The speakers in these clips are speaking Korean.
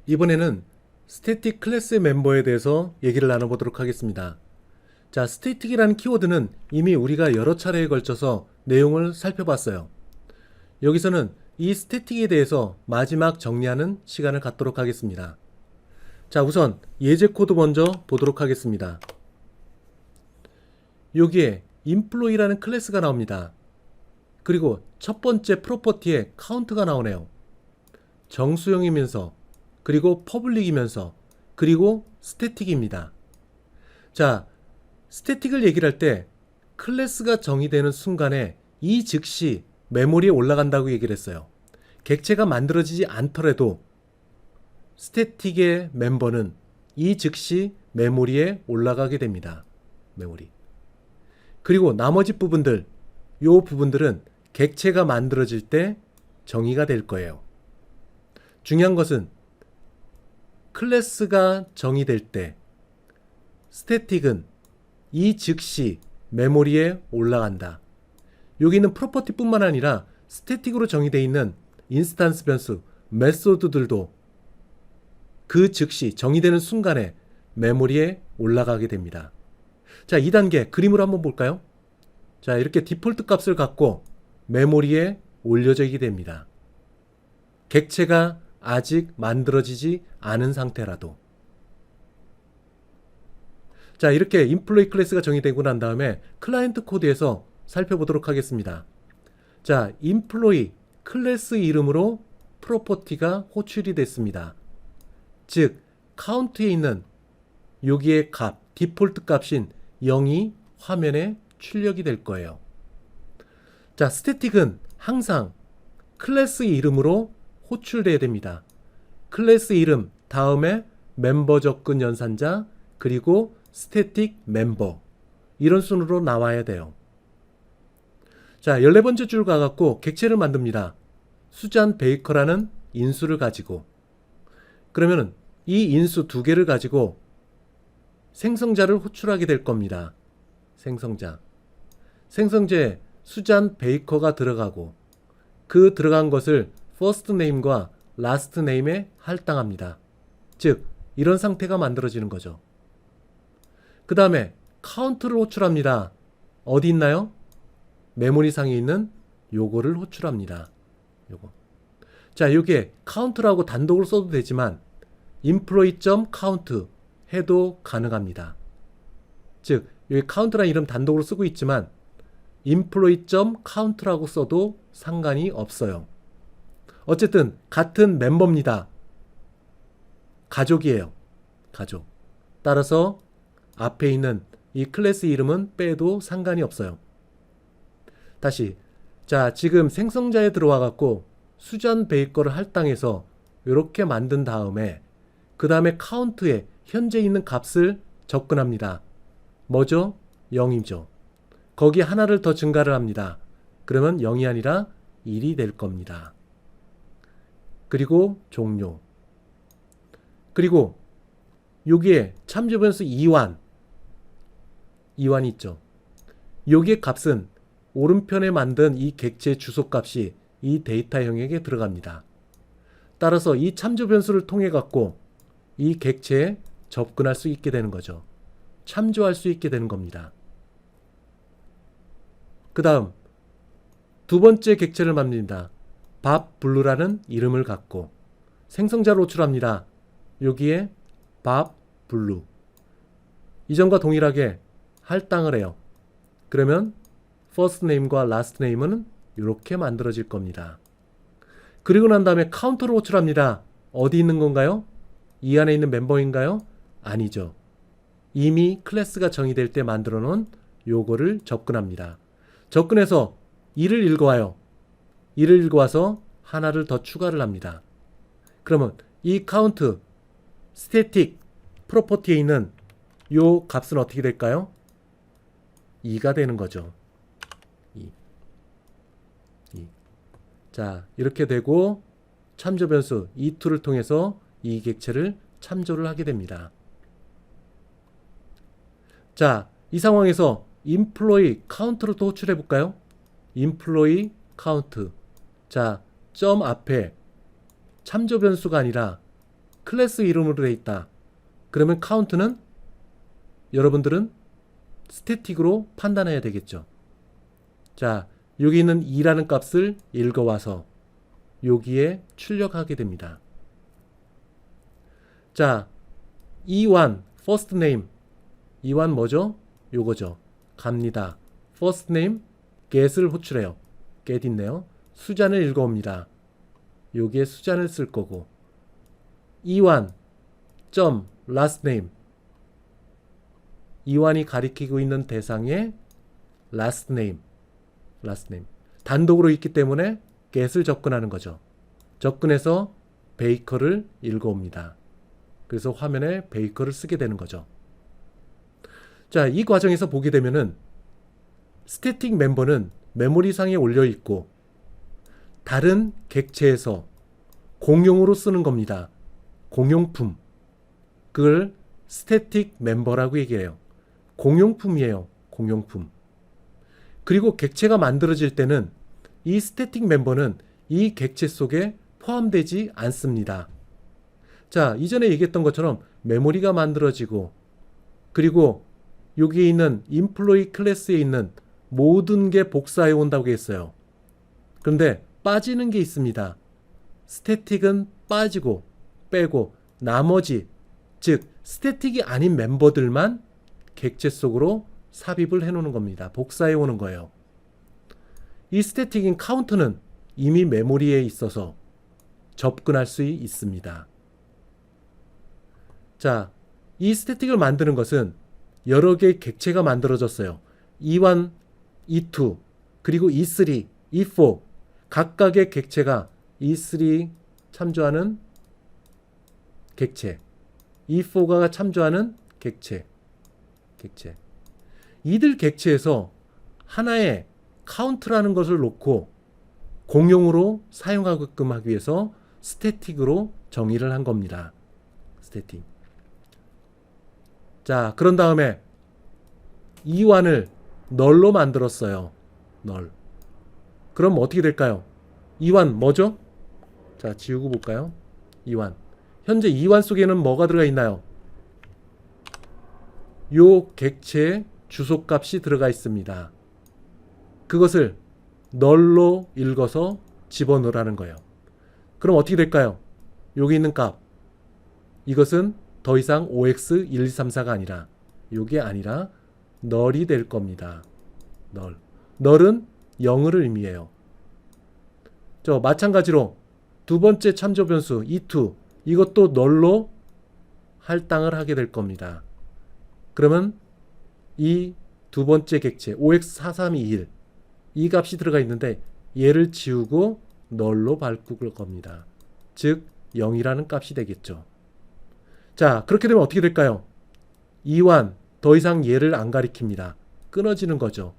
이번에는 스태틱 클래스 멤버에 대해서 얘기를 나눠보도록 하겠습니다. 자, 스태틱이라는 키워드는 이미 우리가 여러 차례에 걸쳐서 내용을 살펴봤어요. 여기서는 이 스태틱에 대해서 마지막 정리하는 시간을 갖도록 하겠습니다. 자, 우선 예제 코드 먼저 보도록 하겠습니다. 여기에 employee라는 클래스가 나옵니다. 그리고 첫 번째 프로퍼티에 count가 나오네요. 정수형이면서 그리고 퍼블릭이면서 그리고 스태틱입니다. 자, 스태틱을 얘기를 할 때 클래스가 정의되는 순간에 이 즉시 메모리에 올라간다고 얘기를 했어요. 객체가 만들어지지 않더라도 스태틱의 멤버는 이 즉시 메모리에 올라가게 됩니다. 메모리. 그리고 나머지 부분들, 요 부분들은 객체가 만들어질 때 정의가 될 거예요. 중요한 것은 클래스가 정의될 때 스태틱은 이 즉시 메모리에 올라간다. 여기는 프로퍼티뿐만 아니라 스태틱으로 정의되어 있는 인스턴스 변수, 메소드들도 그 즉시 정의되는 순간에 메모리에 올라가게 됩니다. 자, 2단계 그림으로 한번 볼까요? 자, 이렇게 디폴트 값을 갖고 메모리에 올려지게 됩니다. 객체가 아직 만들어지지 않은 상태라도. 자, 이렇게 employee 클래스가 정의되고 난 다음에 클라이언트 코드에서 살펴보도록 하겠습니다. 자, employee 클래스 이름으로 프로퍼티가 호출이 됐습니다. 즉, count에 있는 여기의 값, 디폴트 값인 0이 화면에 출력이 될 거예요. 자, 스태틱은 항상 클래스 이름으로 호출돼야 됩니다. 클래스 이름 다음에 멤버 접근 연산자 그리고 스태틱 멤버 이런 순으로 나와야 돼요. 자, 14번째 줄 가갖고 객체를 만듭니다. 수잔 베이커라는 인수를 가지고 그러면 이 인수 두 개를 가지고 생성자를 호출하게 될 겁니다. 생성자. 생성자에 수잔 베이커가 들어가고 그 들어간 것을 first name과 last name에 할당합니다. 즉, 이런 상태가 만들어지는 거죠. 그 다음에 count를 호출합니다. 어디 있나요? 메모리상에 있는 요거를 호출합니다. 요거. 자, 요게 count라고 단독으로 써도 되지만 employee.count 해도 가능합니다. 즉, 여기 count라는 이름 단독으로 쓰고 있지만 employee.count라고 써도 상관이 없어요. 어쨌든 같은 멤버입니다. 가족이에요. 가족. 따라서 앞에 있는 이 클래스 이름은 빼도 상관이 없어요. 다시. 자, 지금 생성자에 들어와 갖고 수잔 베이커를 할당해서 이렇게 만든 다음에 그 다음에 카운트에 현재 있는 값을 접근합니다. 뭐죠? 0이죠. 거기 하나를 더 증가를 합니다. 그러면 0이 아니라 1이 될 겁니다. 그리고 종료. 그리고 여기에 참조 변수 2완 있죠. 여기의 값은 오른편에 만든 이 객체 주소 값이 이 데이터형에게 들어갑니다. 따라서 이 참조 변수를 통해 갖고 이 객체에 접근할 수 있게 되는 거죠. 참조할 수 있게 되는 겁니다. 그 다음 두 번째 객체를 만듭니다. 밥 블루라는 이름을 갖고 생성자를 호출합니다. 여기에 밥 블루. 이전과 동일하게 할당을 해요. 그러면 first name과 last name은 이렇게 만들어질 겁니다. 그리고 난 다음에 카운터를 호출합니다. 어디 있는 건가요? 이 안에 있는 멤버인가요? 아니죠. 이미 클래스가 정의될 때 만들어 놓은 요거를 접근합니다. 접근해서 2를 읽어와요. 2를 읽어와서 하나를 더 추가를 합니다. 그러면 이 카운트 스태틱 프로퍼티에 있는 요 값은 어떻게 될까요? 2가 되는 거죠. 2. 자, 이렇게 되고 참조 변수 e2를 통해서 이 객체를 참조를 하게 됩니다. 자, 이 상황에서 employee count를 또 호출해 볼까요? employee count. 자, 점 앞에 참조 변수가 아니라 클래스 이름으로 되어 있다. 그러면 카운트는 여러분들은 스태틱으로 판단해야 되겠죠. 자, 여기 있는 2라는 값을 읽어와서 여기에 출력하게 됩니다. 자, E1 first name E1 뭐죠? 요거죠. 갑니다. first name get을 호출해요. get 있네요. 수잔을 읽어옵니다. 여기에 수잔을 쓸 거고 E1 점 last name E1이 가리키고 있는 대상의 last name 단독으로 있기 때문에 get을 접근하는 거죠. 접근해서 베이커를 읽어옵니다. 그래서 화면에 베이커를 쓰게 되는 거죠. 자, 이 과정에서 보게 되면은 스태틱 멤버는 메모리상에 올려 있고 다른 객체에서 공용으로 쓰는 겁니다. 공용품. 그걸 스태틱 멤버라고 얘기해요. 공용품이에요. 공용품. 그리고 객체가 만들어질 때는 이 스태틱 멤버는 이 객체 속에 포함되지 않습니다. 자, 이전에 얘기했던 것처럼 메모리가 만들어지고 그리고 여기에 있는 인플로이 클래스에 있는 모든 게 복사해 온다고 했어요. 그런데 빠지는 게 있습니다. 스태틱은 빠지고 빼고 나머지 즉 스태틱이 아닌 멤버들만 객체 속으로 삽입을 해 놓는 겁니다. 복사해 오는 거예요. 이 스태틱인 카운트는 이미 메모리에 있어서 접근할 수 있습니다. 자, 이 스태틱을 만드는 것은 여러 개의 객체가 만들어졌어요. E1, E2, 그리고 E3, E4 각각의 객체가 E3 참조하는 객체, E4가 참조하는 객체. 이들 객체에서 하나의 카운트라는 것을 놓고 공용으로 사용하게끔 하기 위해서 스태틱으로 정의를 한 겁니다. 스태틱. 자, 그런 다음에 E1을 널로 만들었어요. 널. 그럼 어떻게 될까요? E1 뭐죠? 자, 지우고 볼까요? E1. 현재 E1 속에는 뭐가 들어가 있나요? 요 객체의 주소값이 들어가 있습니다. 그것을 널로 읽어서 집어넣으라는 거예요. 그럼 어떻게 될까요? 여기 있는 값. 이것은 더 이상 OX1234가 아니라 이게 아니라 널이 될 겁니다. 널은 0을 의미해요. 마찬가지로 두 번째 참조 변수 E2 이것도 널로 할당을 하게 될 겁니다. 그러면 이 두 번째 객체 OX4321 이 값이 들어가 있는데 얘를 지우고 널로 바꿀 겁니다. 즉 0이라는 값이 되겠죠. 자, 그렇게 되면 어떻게 될까요? E1 더 이상 얘를 안 가리킵니다. 끊어지는 거죠.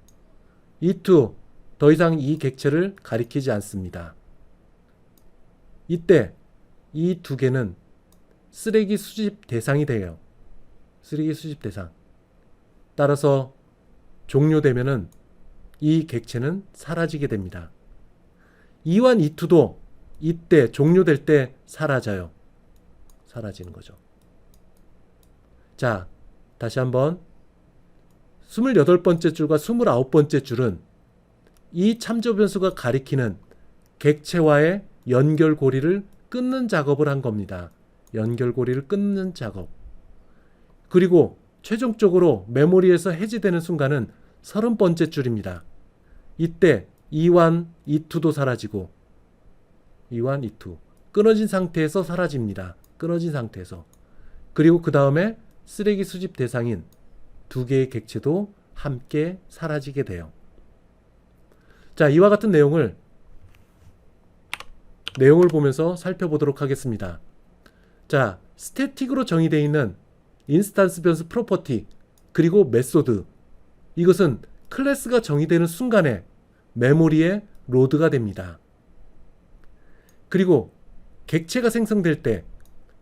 E2 더 이상 이 객체를 가리키지 않습니다. 이때 이 두 개는 쓰레기 수집 대상이 돼요. 쓰레기 수집 대상. 따라서 종료되면은 이 객체는 사라지게 됩니다. E1, E2도 이때 종료될 때 사라져요. 사라지는 거죠. 자, 다시 한번 28번째 줄과 29번째 줄은 이 참조 변수가 가리키는 객체와의 연결고리를 끊는 작업을 한 겁니다. 연결고리를 끊는 작업. 그리고 최종적으로 메모리에서 해제되는 순간은 30번째 줄입니다. 이때 E1, E2도 사라지고 E1, E2 끊어진 상태에서 사라집니다. 끊어진 상태에서. 그리고 그 다음에 쓰레기 수집 대상인 두 개의 객체도 함께 사라지게 돼요. 자, 이와 같은 내용을 보면서 살펴보도록 하겠습니다. 자, 스태틱으로 정의되어 있는 인스턴스 변수 프로퍼티 그리고 메소드 이것은 클래스가 정의되는 순간에 메모리에 로드가 됩니다. 그리고 객체가 생성될 때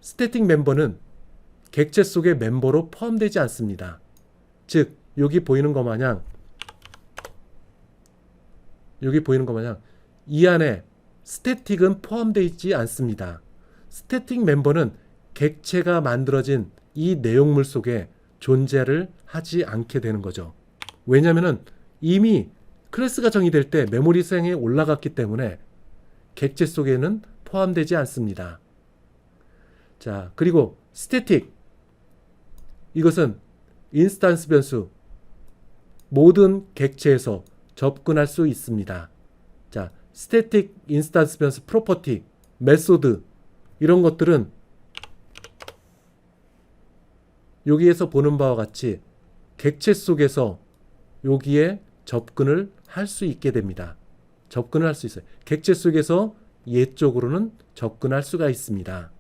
스태틱 멤버는 객체 속의 멤버로 포함되지 않습니다. 즉 여기 보이는 것 마냥 이 안에 스태틱은 포함되어 있지 않습니다. 스태틱 멤버는 객체가 만들어진 이 내용물 속에 존재를 하지 않게 되는 거죠. 왜냐하면 이미 클래스가 정의될 때 메모리 수행에 올라갔기 때문에 객체 속에는 포함되지 않습니다. 자, 그리고 스태틱, 이것은 인스턴스 변수, 모든 객체에서 접근할 수 있습니다. 자, 스태틱 인스턴스 변수 프로퍼티, 메소드, 이런 것들은 여기에서 보는 바와 같이 객체 속에서 여기에 접근을 할 수 있게 됩니다. 접근을 할 수 있어요. 객체 속에서 얘 쪽으로는 접근할 수가 있습니다.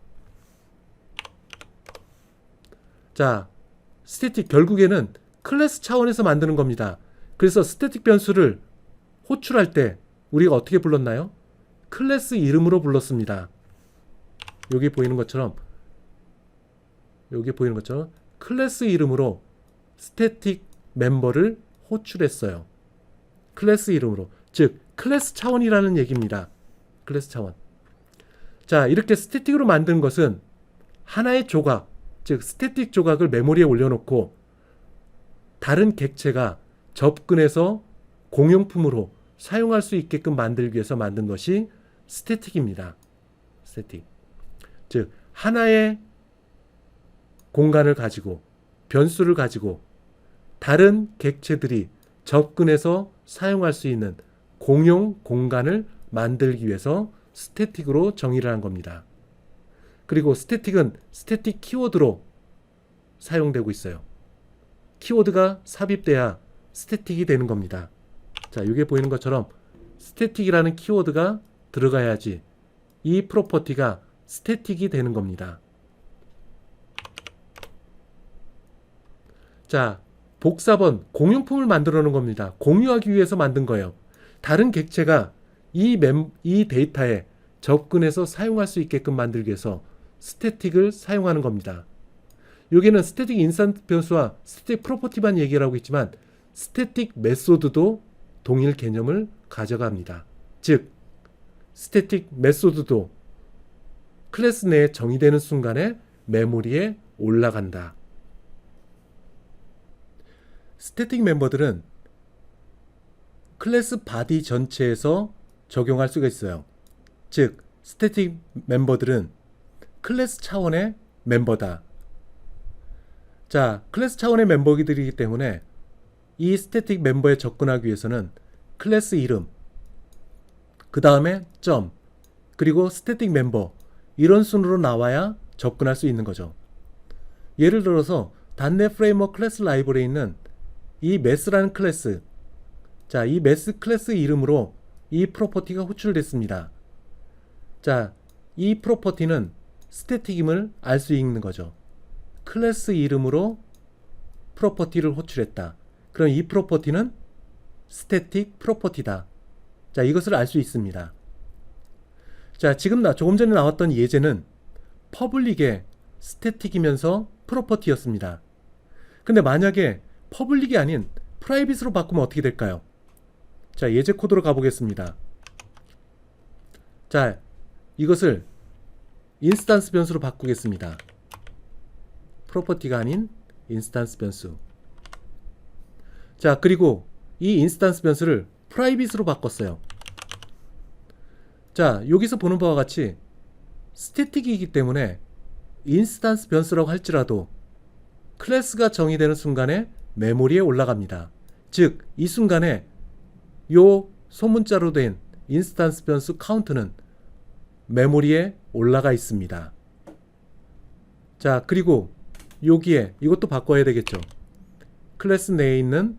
자, 스태틱 결국에는 클래스 차원에서 만드는 겁니다. 그래서 스태틱 변수를 호출할 때 우리가 어떻게 불렀나요? 클래스 이름으로 불렀습니다. 여기 보이는 것처럼 클래스 이름으로 스태틱 멤버를 호출했어요. 클래스 이름으로. 즉 클래스 차원이라는 얘기입니다. 클래스 차원. 자, 이렇게 스태틱으로 만든 것은 하나의 조각, 즉 스태틱 조각을 메모리에 올려놓고 다른 객체가 접근해서 공용품으로 사용할 수 있게끔 만들기 위해서 만든 것이 스태틱입니다. 스태틱. 즉 하나의 공간을 가지고 변수를 가지고 다른 객체들이 접근해서 사용할 수 있는 공용 공간을 만들기 위해서 스태틱으로 정의를 한 겁니다. 그리고 스태틱은 스태틱 키워드로 사용되고 있어요. 키워드가 삽입돼야 스태틱이 되는 겁니다. 자, 여기에 보이는 것처럼 스태틱이라는 키워드가 들어가야지 이 프로퍼티가 스태틱이 되는 겁니다. 자, 복사본, 공용품을 만들어 놓은 겁니다. 공유하기 위해서 만든 거예요. 다른 객체가 이 데이터에 접근해서 사용할 수 있게끔 만들기 위해서 스태틱을 사용하는 겁니다. 여기는 스태틱 인스턴스 변수와 스태틱 프로퍼티만 얘기를 하고 있지만 스태틱 메소드도 동일 개념을 가져갑니다. 즉 스태틱 메소드도 클래스 내에 정의되는 순간에 메모리에 올라간다. 스태틱 멤버들은 클래스 바디 전체에서 적용할 수가 있어요. 즉 스태틱 멤버들은 클래스 차원의 멤버다. 자, 클래스 차원의 멤버들이기 때문에 이 스태틱 멤버에 접근하기 위해서는 클래스 이름, 그 다음에 점, 그리고 스태틱 멤버, 이런 순으로 나와야 접근할 수 있는 거죠. 예를 들어서 .NET 프레임워크 클래스 라이브러리에 있는 이 매스라는 클래스, 자, 이 매스 클래스 이름으로 이 프로퍼티가 호출됐습니다. 자, 이 프로퍼티는 스태틱임을 알 수 있는 거죠. 클래스 이름으로 프로퍼티를 호출했다. 그럼 이 프로퍼티는 스태틱 프로퍼티다. 자, 이것을 알 수 있습니다. 자, 지금 조금 전에 나왔던 예제는 퍼블릭의 스태틱이면서 프로퍼티였습니다. 근데 만약에 퍼블릭이 아닌 프라이빗으로 바꾸면 어떻게 될까요? 자, 예제 코드로 가보겠습니다. 자, 이것을 인스턴스 변수로 바꾸겠습니다. 프로퍼티가 아닌 인스턴스 변수. 자, 그리고 이 인스턴스 변수를 프라이빗으로 바꿨어요. 자, 여기서 보는 바와 같이 스태틱이기 때문에 인스턴스 변수라고 할지라도 클래스가 정의되는 순간에 메모리에 올라갑니다. 즉, 이 순간에 요 소문자로 된 인스턴스 변수 카운트는 메모리에 올라가 있습니다. 자, 그리고 여기에 이것도 바꿔야 되겠죠. 클래스 내에 있는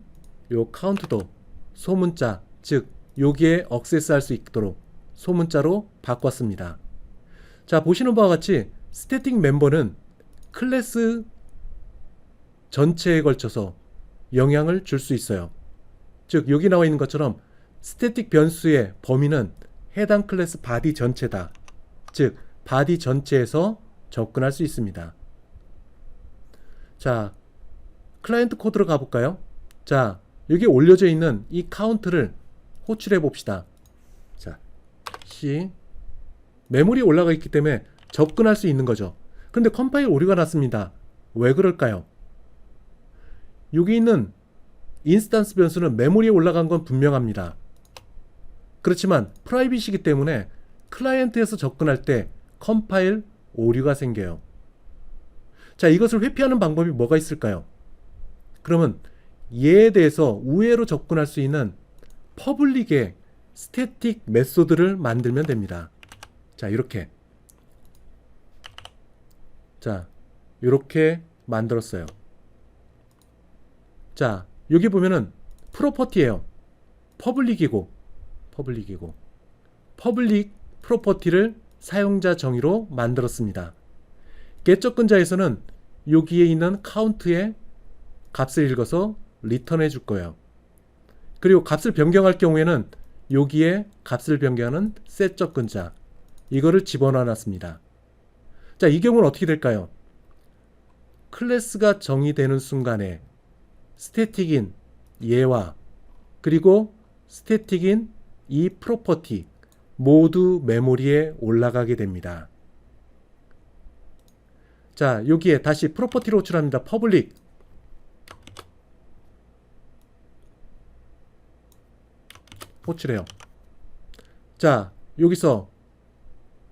요 카운트도 소문자, 즉 여기에 액세스할 수 있도록 소문자로 바꿨습니다. 자, 보시는 바와 같이 스태틱 멤버는 클래스 전체에 걸쳐서 영향을 줄 수 있어요. 즉 여기 나와 있는 것처럼 스태틱 변수의 범위는 해당 클래스 바디 전체다. 즉 바디 전체에서 접근할 수 있습니다. 자, 클라이언트 코드로 가볼까요? 자, 여기 올려져 있는 이 카운트를 호출해 봅시다. 자, C 메모리에 올라가 있기 때문에 접근할 수 있는 거죠. 근데 컴파일 오류가 났습니다. 왜 그럴까요? 여기 있는 인스턴스 변수는 메모리에 올라간 건 분명합니다. 그렇지만 프라이빗이기 때문에 클라이언트에서 접근할 때 컴파일 오류가 생겨요. 자, 이것을 회피하는 방법이 뭐가 있을까요? 그러면 얘에 대해서 우회로 접근할 수 있는 퍼블릭의 스태틱 메소드를 만들면 됩니다. 자, 이렇게. 자, 이렇게 만들었어요. 자, 여기 보면은 프로퍼티예요. 퍼블릭 프로퍼티를 사용자 정의로 만들었습니다. get 접근자에서는 여기에 있는 카운트의 값을 읽어서 리턴해 줄 거예요. 그리고 값을 변경할 경우에는 여기에 값을 변경하는 set 접근자, 이거를 집어넣어 놨습니다. 자, 이 경우는 어떻게 될까요? 클래스가 정의되는 순간에 스태틱인 얘와 그리고 스태틱인 이 프로퍼티 모두 메모리에 올라가게 됩니다. 자, 여기에 다시 프로퍼티로 호출합니다. 퍼블릭 호출해요. 자, 여기서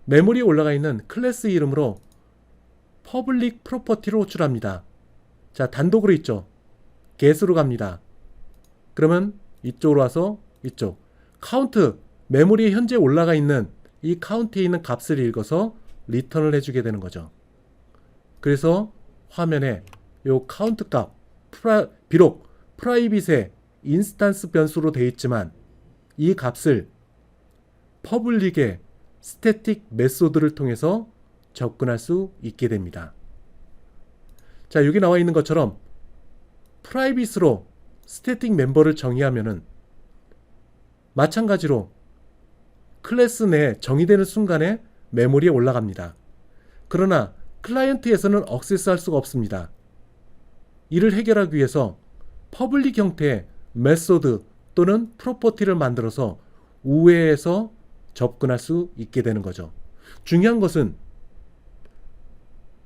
메모리에 올라가 있는 클래스 이름으로 퍼블릭 프로퍼티로 호출합니다. 자, 단독으로 있죠. get으로 갑니다. 그러면 이쪽으로 와서 이쪽 카운트, 메모리에 현재 올라가 있는 이 카운트에 있는 값을 읽어서 리턴을 해주게 되는 거죠. 그래서 화면에 이 카운트 값, 비록 프라이빗의 인스턴스 변수로 되어 있지만 이 값을 퍼블릭의 스태틱 메소드를 통해서 접근할 수 있게 됩니다. 자, 여기 나와 있는 것처럼 프라이빗으로 스태틱 멤버를 정의하면은 마찬가지로 클래스 내에 정의되는 순간에 메모리에 올라갑니다. 그러나 클라이언트에서는 액세스할 수가 없습니다. 이를 해결하기 위해서 퍼블릭 형태의 메소드 또는 프로퍼티를 만들어서 우회해서 접근할 수 있게 되는 거죠. 중요한 것은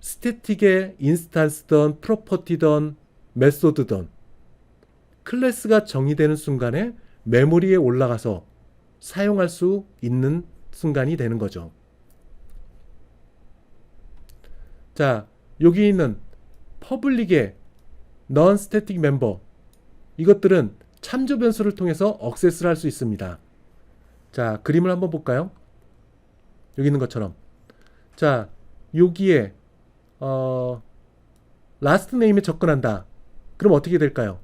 스태틱의 인스턴스든 프로퍼티든 메소드든 클래스가 정의되는 순간에 메모리에 올라가서 사용할 수 있는 순간이 되는 거죠. 자, 여기 있는 퍼블릭의 non-static member, 이것들은 참조 변수를 통해서 액세스를 할 수 있습니다. 자, 그림을 한번 볼까요? 여기 있는 것처럼. 자, 여기에 last name에 접근한다. 그럼 어떻게 될까요?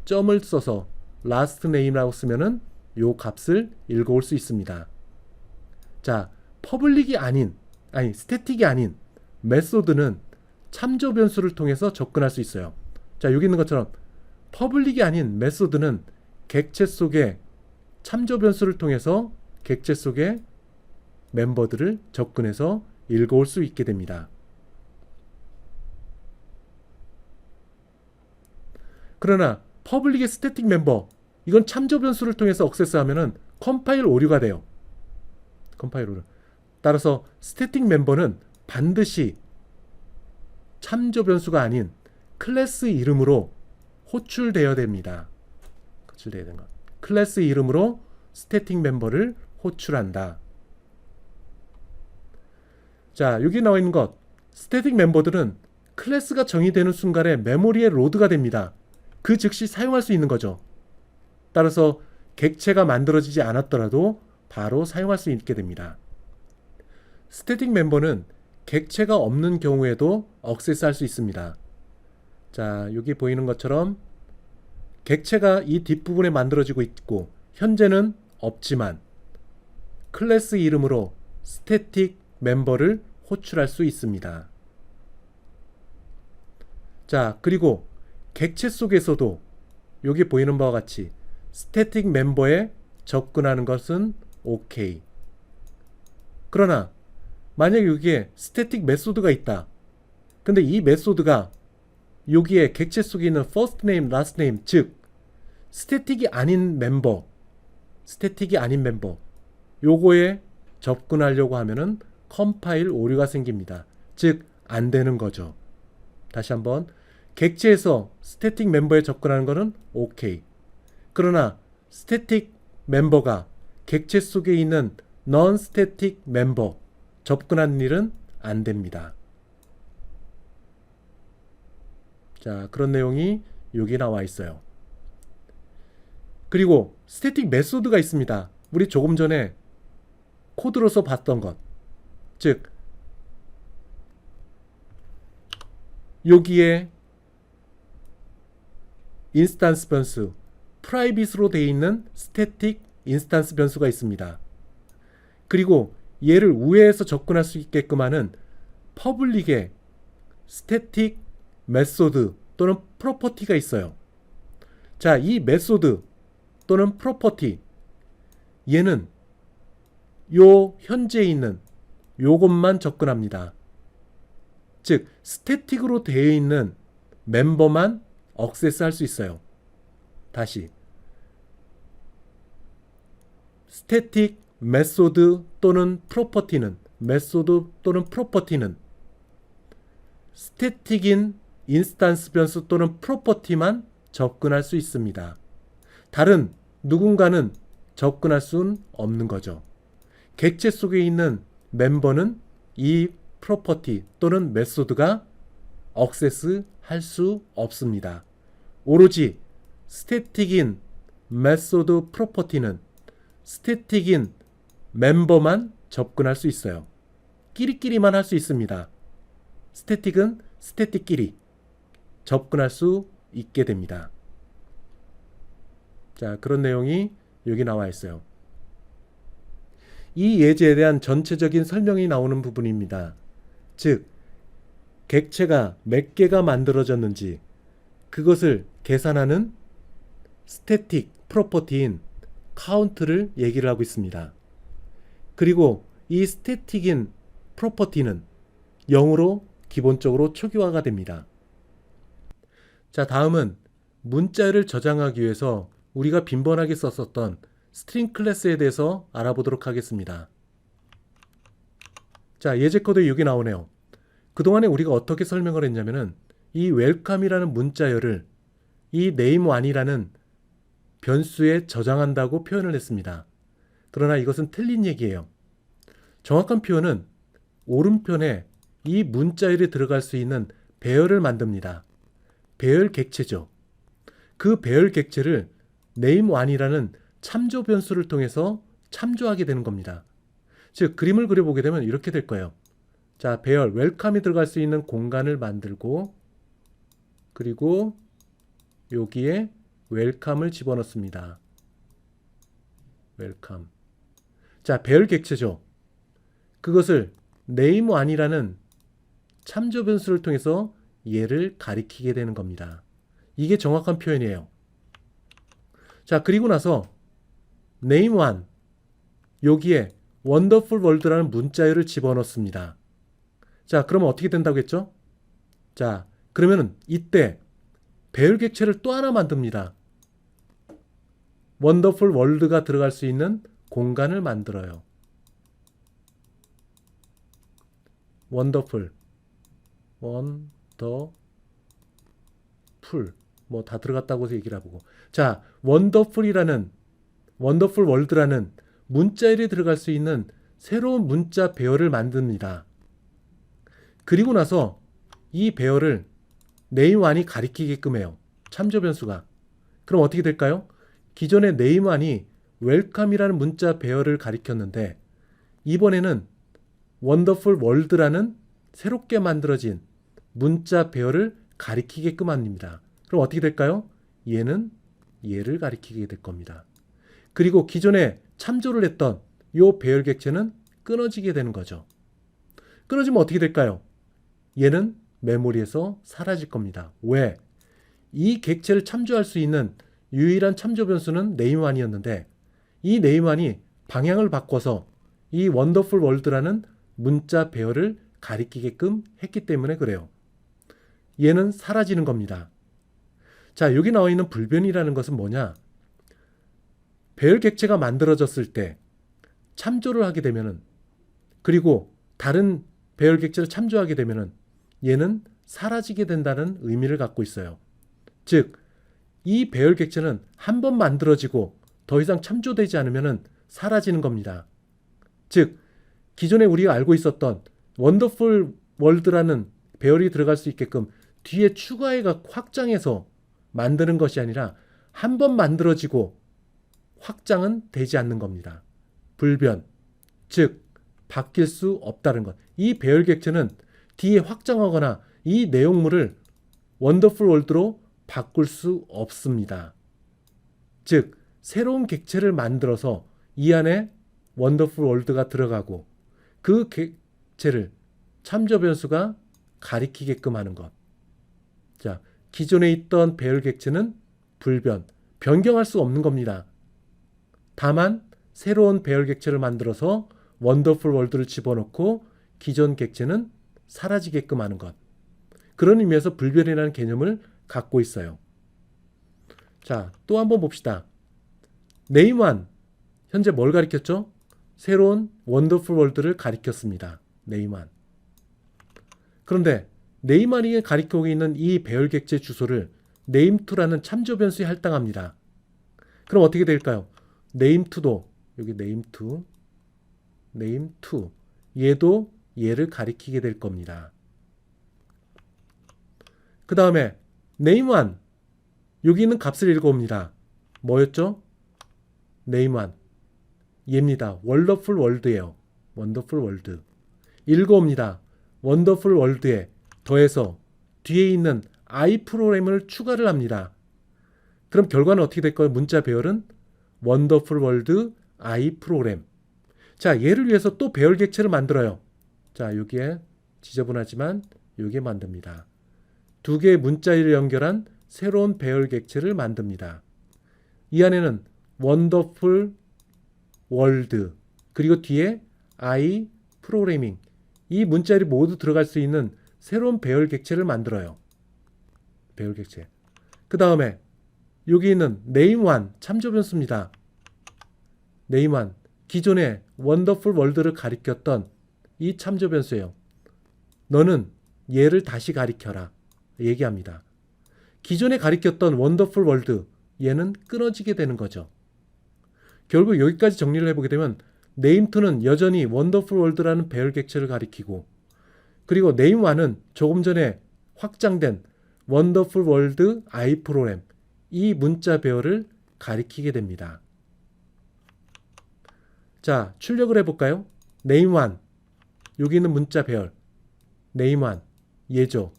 점을 써서 last name라고 쓰면은 요 값을 읽어올 수 있습니다. 자, 퍼블릭이 아닌, 스태틱이 아닌 메소드는 참조 변수를 통해서 접근할 수 있어요. 자, 여기 있는 것처럼 퍼블릭이 아닌 메소드는 객체 속에 참조 변수를 통해서 객체 속의 멤버들을 접근해서 읽어올 수 있게 됩니다. 그러나 퍼블릭의 스태틱 멤버, 이건 참조 변수를 통해서 액세스하면은 컴파일 오류가 돼요. 컴파일 오류. 따라서 스태틱 멤버는 반드시 참조 변수가 아닌 클래스 이름으로 호출되어야 됩니다. 호출되어야 되는 것. 클래스 이름으로 스태틱 멤버를 호출한다. 자, 여기 나와 있는 것, 스태틱 멤버들은 클래스가 정의되는 순간에 메모리에 로드가 됩니다. 그 즉시 사용할 수 있는 거죠. 따라서 객체가 만들어지지 않았더라도 바로 사용할 수 있게 됩니다. 스태틱 멤버는 객체가 없는 경우에도 액세스할 수 있습니다. 자, 여기 보이는 것처럼 객체가 이 뒷부분에 만들어지고 있고 현재는 없지만 클래스 이름으로 스태틱 멤버를 호출할 수 있습니다. 자, 그리고 객체 속에서도 여기 보이는 바와 같이 스태틱 멤버에 접근하는 것은 OK. 그러나 만약 여기에 스태틱 메소드가 있다. 근데 이 메소드가 여기에 객체 속에 있는 first name, last name, 즉 스태틱이 아닌 멤버, 요거에 접근하려고 하면은 컴파일 오류가 생깁니다. 즉 안 되는 거죠. 다시 한번 객체에서 스태틱 멤버에 접근하는 것은 오케이. 그러나 스태틱 멤버가 객체 속에 있는 non 스태틱 멤버 접근하는 일은 안 됩니다. 자, 그런 내용이 여기 나와 있어요. 그리고 스태틱 메소드가 있습니다. 우리 조금 전에 코드로서 봤던 것. 즉 여기에 인스턴스 변수 프라이빗으로 되어 있는 스태틱 인스턴스 변수가 있습니다. 그리고 얘를 우회해서 접근할 수 있게끔 하는 퍼블릭의 스태틱 메소드 또는 프로퍼티가 있어요. 자, 이 메소드 또는 프로퍼티, 얘는 요 현재 있는 요것만 접근합니다. 즉 스태틱으로 되어 있는 멤버만 액세스 할 수 있어요. 다시 스태틱 메소드 또는 프로퍼티는 스태틱인 인스턴스 변수 또는 프로퍼티만 접근할 수 있습니다. 다른 누군가는 접근할 수는 없는 거죠. 객체 속에 있는 멤버는 이 프로퍼티 또는 메소드가 액세스 할 수 없습니다. 오로지 스태틱인 메소드 프로퍼티는 스태틱인 멤버만 접근할 수 있어요. 끼리끼리만 할 수 있습니다. 스태틱은 스태틱끼리 접근할 수 있게 됩니다. 자, 그런 내용이 여기 나와 있어요. 이 예제에 대한 전체적인 설명이 나오는 부분입니다. 즉, 객체가 몇 개가 만들어졌는지 그것을 계산하는 스태틱 프로퍼티인 카운트를 얘기를 하고 있습니다. 그리고 이 스태틱인 프로퍼티는 0으로 기본적으로 초기화가 됩니다. 자, 다음은 문자열을 저장하기 위해서 우리가 빈번하게 썼었던 스트링 클래스에 대해서 알아보도록 하겠습니다. 자, 예제 코드 여기 나오네요. 그동안에 우리가 어떻게 설명을 했냐면은 이 웰컴이라는 문자열을 이 name1이라는 변수에 저장한다고 표현을 했습니다. 그러나 이것은 틀린 얘기예요. 정확한 표현은 오른편에 이 문자열이 들어갈 수 있는 배열을 만듭니다. 배열 객체죠. 그 배열 객체를 name1이라는 참조 변수를 통해서 참조하게 되는 겁니다. 즉 그림을 그려보게 되면 이렇게 될 거예요. 자, 배열 웰컴이 들어갈 수 있는 공간을 만들고 그리고 여기에 웰컴을 집어넣습니다. 웰컴. 자, 배열 객체죠. 그것을 name1이라는 참조 변수를 통해서 얘를 가리키게 되는 겁니다. 이게 정확한 표현이에요. 자, 그리고 나서 name1 여기에 wonderful world라는 문자열을 집어넣습니다. 자, 그러면 어떻게 된다고 했죠? 자, 그러면은 이때 배열 객체를 또 하나 만듭니다. wonderful world가 들어갈 수 있는 공간을 만들어요. wonderful 뭐 다 들어갔다고 해서 얘기를 해보고, 자, wonderful world라는 문자열이 들어갈 수 있는 새로운 문자 배열을 만듭니다. 그리고 나서 이 배열을 name1이 가리키게끔 해요. 참조 변수가. 그럼 어떻게 될까요? 기존의 name1이 welcome이라는 문자 배열을 가리켰는데 이번에는 wonderful world라는 새롭게 만들어진 문자 배열을 가리키게끔 합니다. 그럼 어떻게 될까요? 얘는 얘를 가리키게 될 겁니다. 그리고 기존에 참조를 했던 이 배열 객체는 끊어지게 되는 거죠. 끊어지면 어떻게 될까요? 얘는 메모리에서 사라질 겁니다. 왜? 이 객체를 참조할 수 있는 유일한 참조 변수는 name1이었는데 이 name1이 방향을 바꿔서 이 wonderful world라는 문자 배열을 가리키게끔 했기 때문에 그래요. 얘는 사라지는 겁니다. 자, 여기 나와 있는 불변이라는 것은 뭐냐? 배열 객체가 만들어졌을 때 참조를 하게 되면은, 그리고 다른 배열 객체를 참조하게 되면은 얘는 사라지게 된다는 의미를 갖고 있어요. 즉, 이 배열 객체는 한 번 만들어지고 더 이상 참조되지 않으면 사라지는 겁니다. 즉, 기존에 우리가 알고 있었던 원더풀 월드라는 배열이 들어갈 수 있게끔 뒤에 추가해가 확장해서 만드는 것이 아니라 한 번 만들어지고 확장은 되지 않는 겁니다. 불변, 즉 바뀔 수 없다는 것. 이 배열 객체는 뒤에 확장하거나 이 내용물을 원더풀 월드로 바꿀 수 없습니다. 즉 새로운 객체를 만들어서 이 안에 원더풀 월드가 들어가고 그 객체를 참조 변수가 가리키게끔 하는 것. 자, 기존에 있던 배열 객체는 불변, 변경할 수 없는 겁니다. 다만 새로운 배열 객체를 만들어서 원더풀 월드를 집어넣고 기존 객체는 사라지게끔 하는 것. 그런 의미에서 불변이라는 개념을 갖고 있어요. 자, 또 한번 봅시다. 네임완, 현재 뭘 가리켰죠? 새로운 원더풀 월드를 가리켰습니다. 네임완. 그런데 네임완이 가리키고 있는 이 배열 객체 주소를 name2라는 참조 변수에 할당합니다. 그럼 어떻게 될까요? name2도 여기 name2 얘도 얘를 가리키게 될 겁니다. 그 다음에 name1 여기 있는 값을 읽어옵니다. 뭐였죠? name1 얘입니다. 원더풀 월드예요. 원더풀 월드. 읽어옵니다. 원더풀 월드에 더해서 뒤에 있는 i 프로그램을 추가를 합니다. 그럼 결과는 어떻게 될까요? 문자 배열은 원더풀 월드 i 프로그램. 자, 얘를 위해서 또 배열 객체를 만들어요. 자, 여기에 지저분하지만 여기에 만듭니다. 두 개의 문자를 연결한 새로운 배열 객체를 만듭니다. 이 안에는 원더풀 월드 그리고 뒤에 i 프로그래밍 이 문자들이 모두 들어갈 수 있는 새로운 배열 객체를 만들어요. 배열 객체. 그 다음에 여기 있는 name1 참조 변수입니다. name1 기존의 원더풀 월드를 가리켰던 이 참조 변수예요. 너는 얘를 다시 가리켜라 얘기합니다. 기존에 가리켰던 원더풀 월드 얘는 끊어지게 되는 거죠. 결국 여기까지 정리를 해보게 되면 name2는 여전히 원더풀 월드라는 배열 객체를 가리키고 그리고 name1은 조금 전에 확장된 원더풀 월드 i 프로그램 이 문자 배열을 가리키게 됩니다. 자, 출력을 해볼까요? name1 여기 있는 문자 배열 name1 얘죠.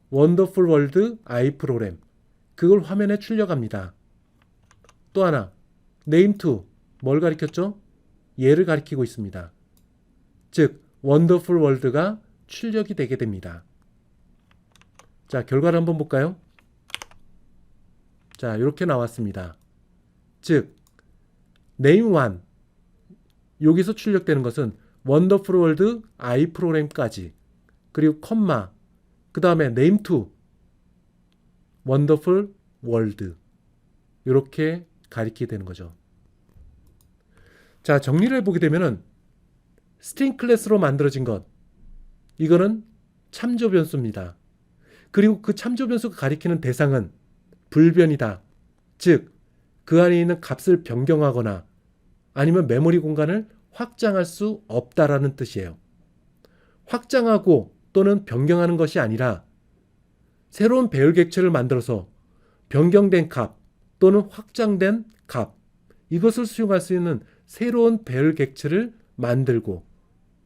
원더풀 월드 i 프로그램 그걸 화면에 출력합니다. 또 하나 name2 뭘 가리켰죠? 얘를 가리키고 있습니다. 즉 원더풀 월드가 출력이 되게 됩니다. 자, 결과를 한번 볼까요? 자, 이렇게 나왔습니다. 즉 name1 여기서 출력되는 것은 원더풀 월드 i 프로그램까지 그리고 컴마 그 다음에 name2 원더풀 월드 이렇게 가리키게 되는 거죠. 자, 정리를 해보게 되면은 스트링 클래스로 만들어진 것 이거는 참조 변수입니다. 그리고 그 참조 변수가 가리키는 대상은 불변이다. 즉 그 안에 있는 값을 변경하거나 아니면 메모리 공간을 확장할 수 없다라는 뜻이에요. 확장하고 또는 변경하는 것이 아니라 새로운 배열 객체를 만들어서 변경된 값 또는 확장된 값 이것을 수용할 수 있는 새로운 배열 객체를 만들고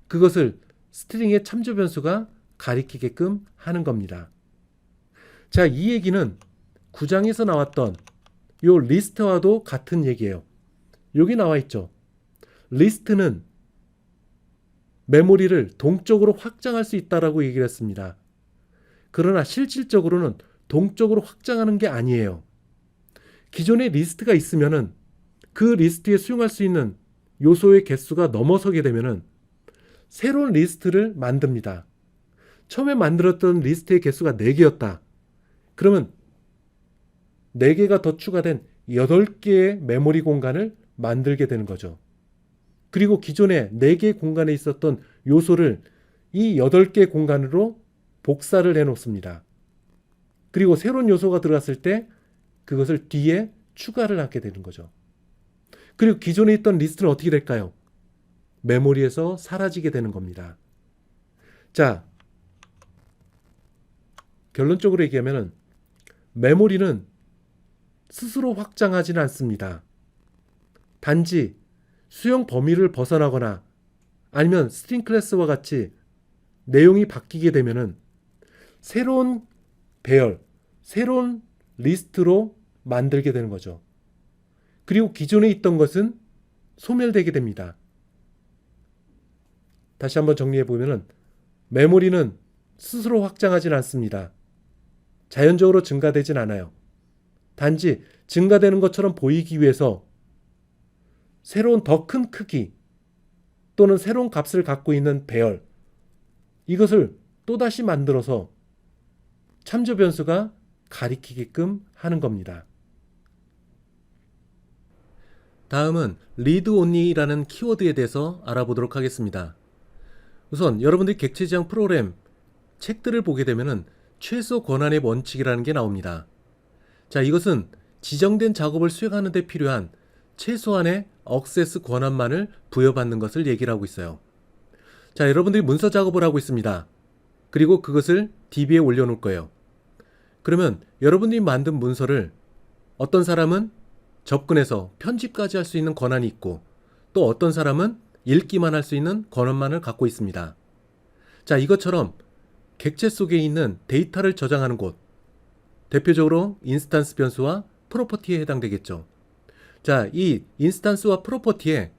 그것을 스트링의 참조 변수가 가리키게끔 하는 겁니다. 자, 이 얘기는 9장에서 나왔던 요 리스트와도 같은 얘기예요. 여기 나와 있죠. 리스트는 메모리를 동적으로 확장할 수 있다라고 얘기를 했습니다. 그러나 실질적으로는 동적으로 확장하는 게 아니에요. 기존에 리스트가 있으면은 그 리스트에 수용할 수 있는 요소의 개수가 넘어서게 되면은 새로운 리스트를 만듭니다. 처음에 만들었던 리스트의 개수가 4개였다. 그러면 4개가 더 추가된 8개의 메모리 공간을 만들게 되는 거죠. 그리고 기존에 4개의 공간에 있었던 요소를 이 8개의 공간으로 복사를 해 놓습니다. 그리고 새로운 요소가 들어갔을 때 그것을 뒤에 추가를 하게 되는 거죠. 그리고 기존에 있던 리스트는 어떻게 될까요? 메모리에서 사라지게 되는 겁니다. 자, 결론적으로 얘기하면 메모리는 스스로 확장하지는 않습니다. 단지 수용 범위를 벗어나거나 아니면 스트링 클래스와 같이 내용이 바뀌게 되면은 새로운 배열, 새로운 리스트로 만들게 되는 거죠. 그리고 기존에 있던 것은 소멸되게 됩니다. 다시 한번 정리해 보면은 메모리는 스스로 확장하진 않습니다. 자연적으로 증가되진 않아요. 단지 증가되는 것처럼 보이기 위해서 새로운 더 큰 크기 또는 새로운 값을 갖고 있는 배열, 이것을 또다시 만들어서 참조 변수가 가리키게끔 하는 겁니다. 다음은 read only라는 키워드에 대해서 알아보도록 하겠습니다. 우선 여러분들이 객체 지향 프로그램 책들을 보게 되면은 최소 권한의 원칙이라는 게 나옵니다. 자, 이것은 지정된 작업을 수행하는 데 필요한 최소한의 액세스 권한만을 부여받는 것을 얘기를 하고 있어요. 자, 여러분들이 문서 작업을 하고 있습니다. 그리고 그것을 DB에 올려놓을 거예요. 그러면 여러분들이 만든 문서를 어떤 사람은 접근해서 편집까지 할 수 있는 권한이 있고 또 어떤 사람은 읽기만 할 수 있는 권한만을 갖고 있습니다. 자, 이것처럼 객체 속에 있는 데이터를 저장하는 곳, 대표적으로 인스턴스 변수와 프로퍼티에 해당되겠죠. 자, 이 인스턴스와 프로퍼티에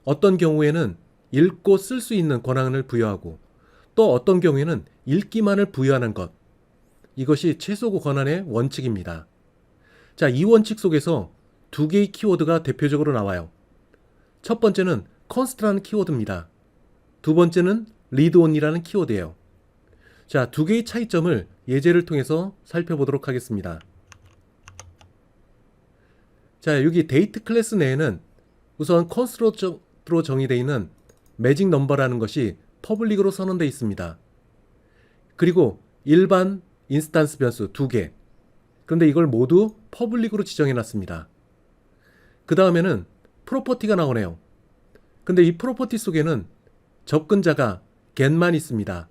어떤 경우에는 읽고 쓸 수 있는 권한을 부여하고 또 어떤 경우에는 읽기만을 부여하는 것, 이것이 최소 권한의 원칙입니다. 자, 이 원칙 속에서 두 개의 키워드가 대표적으로 나와요. 첫 번째는 const라는 키워드입니다. 두 번째는 read only라는 키워드예요. 자, 두 개의 차이점을 예제를 통해서 살펴보도록 하겠습니다. 자, 여기 데이트 클래스 내에는 우선 const로 정의되어 있는 매직 넘버라는 것이 퍼블릭으로 선언되어 있습니다. 그리고 일반 인스턴스 변수 두 개. 그런데 이걸 모두 퍼블릭으로 지정해 놨습니다. 그 다음에는 프로퍼티가 나오네요. 근데 이 프로퍼티 속에는 접근자가 get만 있습니다.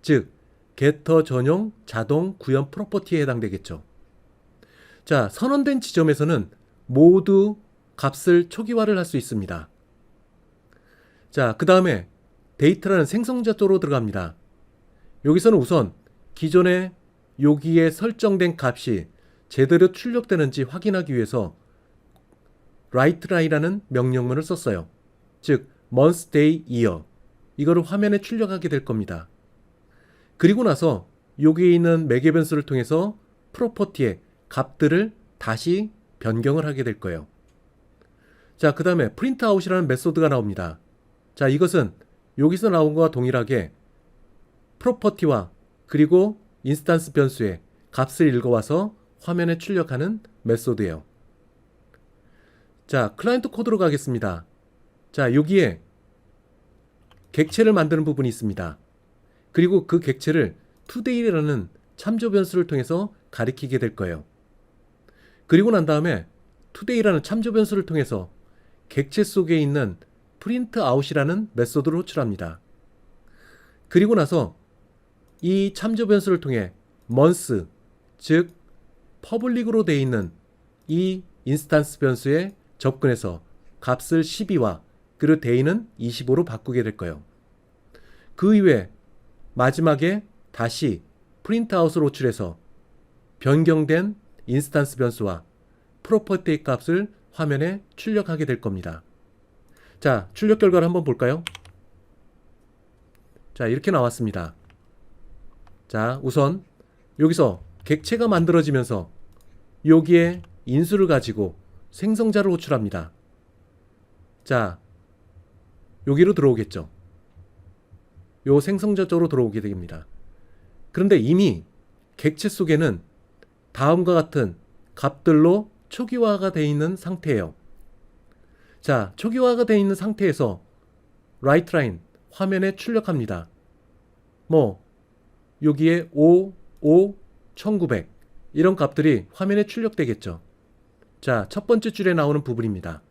즉, getter 전용 자동 구현 프로퍼티에 해당되겠죠. 자, 선언된 지점에서는 모두 값을 초기화를 할 수 있습니다. 자, 그 다음에 데이터라는 생성자 쪽으로 들어갑니다. 여기서는 우선 기존에 여기에 설정된 값이 제대로 출력되는지 확인하기 위해서 write라는 명령문을 썼어요. 즉, month, day, year. 이거를 화면에 출력하게 될 겁니다. 그리고 나서 여기에 있는 매개 변수를 통해서 프로퍼티의 값들을 다시 변경을 하게 될 거예요. 자, 그 다음에 printout이라는 메소드가 나옵니다. 자, 이것은 여기서 나온 것과 동일하게 프로퍼티와 그리고 인스턴스 변수의 값을 읽어와서 화면에 출력하는 메소드예요. 자, 클라이언트 코드로 가겠습니다. 자, 여기에 객체를 만드는 부분이 있습니다. 그리고 그 객체를 today라는 참조 변수를 통해서 가리키게 될 거예요. 그리고 난 다음에 today라는 참조 변수를 통해서 객체 속에 있는 printout이라는 메소드를 호출합니다. 그리고 나서 이 참조 변수를 통해 month, 즉 퍼블릭으로 되어 있는 이 인스턴스 변수에 접근해서 값을 12와 그리고 day는 25로 바꾸게 될 거예요. 그 이후에 마지막에 다시 printout을 호출해서 변경된 인스턴스 변수와 프로퍼티의 값을 화면에 출력하게 될 겁니다. 자, 출력 결과를 한번 볼까요? 자, 이렇게 나왔습니다. 자, 우선 여기서 객체가 만들어지면서 여기에 인수를 가지고 생성자를 호출합니다. 자, 여기로 들어오겠죠. 요 생성자 쪽으로 들어오게 됩니다. 그런데 이미 객체 속에는 다음과 같은 값들로 초기화가 되어 있는 상태예요. 자, 초기화가 되어 있는 상태에서 writeLine 화면에 출력합니다. 뭐 여기에 5, 5, 1900 이런 값들이 화면에 출력되겠죠. 자, 첫 번째 줄에 나오는 부분입니다.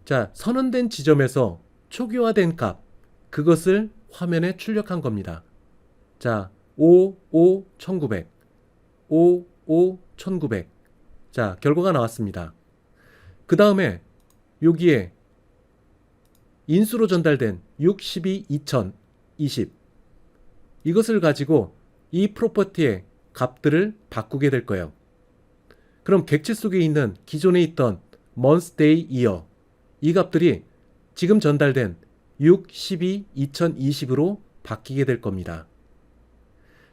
자, 선언된 지점에서 초기화된 값, 그것을 화면에 출력한 겁니다. 자, 5, 5, 1900 5, 5, 1900 자, 결과가 나왔습니다. 그 다음에 여기에 인수로 전달된 6, 12, 2020 이것을 가지고 이 프로퍼티의 값들을 바꾸게 될 거예요. 그럼 객체 속에 있는 기존에 있던 month, day, year 이 값들이 지금 전달된 6, 12, 2020으로 바뀌게 될 겁니다.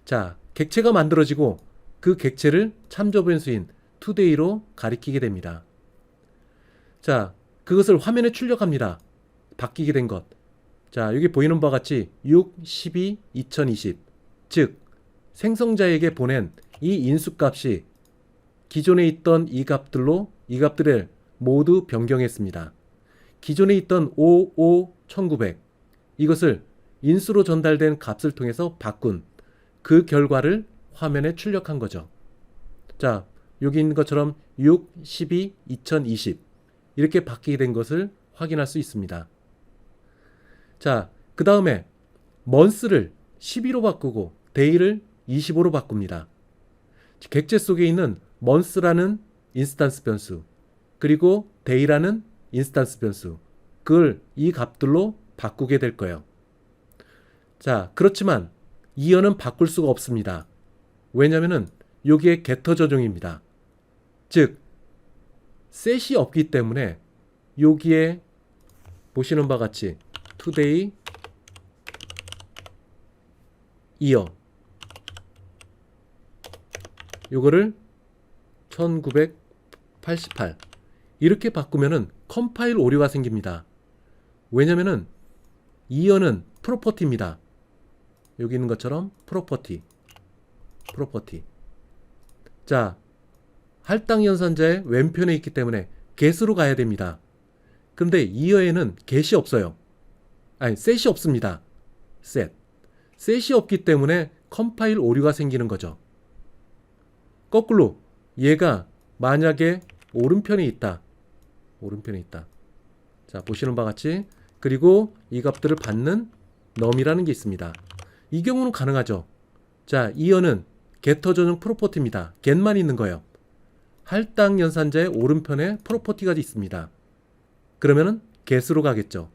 자, 객체가 만들어지고 그 객체를 참조 변수인 today로 가리키게 됩니다. 자, 그것을 화면에 출력합니다. 바뀌게 된 것. 자, 여기 보이는 바와 같이 6, 12, 2020 즉 생성자에게 보낸 이 인수값이 기존에 있던 이 값들로 이 값들을 모두 변경했습니다. 기존에 있던 5, 5, 1900 이것을 인수로 전달된 값을 통해서 바꾼 그 결과를 화면에 출력한 거죠. 자, 여기 있는 것처럼 6, 12, 2020 이렇게 바뀌게 된 것을 확인할 수 있습니다. 자, 그 다음에 month를 12로 바꾸고 day를 25로 바꿉니다. 객체 속에 있는 month라는 인스턴스 변수 그리고 day라는 인스턴스 변수 그걸 이 값들로 바꾸게 될 거예요. 자, 그렇지만 year는 바꿀 수가 없습니다. 왜냐면은 여기에 getter 저종입니다. 즉 set이 없기 때문에 여기에 보시는 바와 같이 today year 요거를 1988 이렇게 바꾸면은 컴파일 오류가 생깁니다. 왜냐면은 year는 프로퍼티입니다. 여기 있는 것처럼 프로퍼티. 자, 할당 연산자의 왼편에 있기 때문에 get으로 가야 됩니다. 근데 year에는 get이 없어요. 아니, set이 없습니다. set이 없기 때문에 컴파일 오류가 생기는 거죠. 거꾸로 얘가 만약에 오른편에 있다. 자, 보시는 바와 같이 그리고 이 값들을 받는 num이라는 게 있습니다. 이 경우는 가능하죠. 자, year는 getter 전용 프로퍼티입니다. get만 있는 거예요. 할당 연산자의 오른편에 프로퍼티가 있습니다. 그러면은 get으로 가겠죠.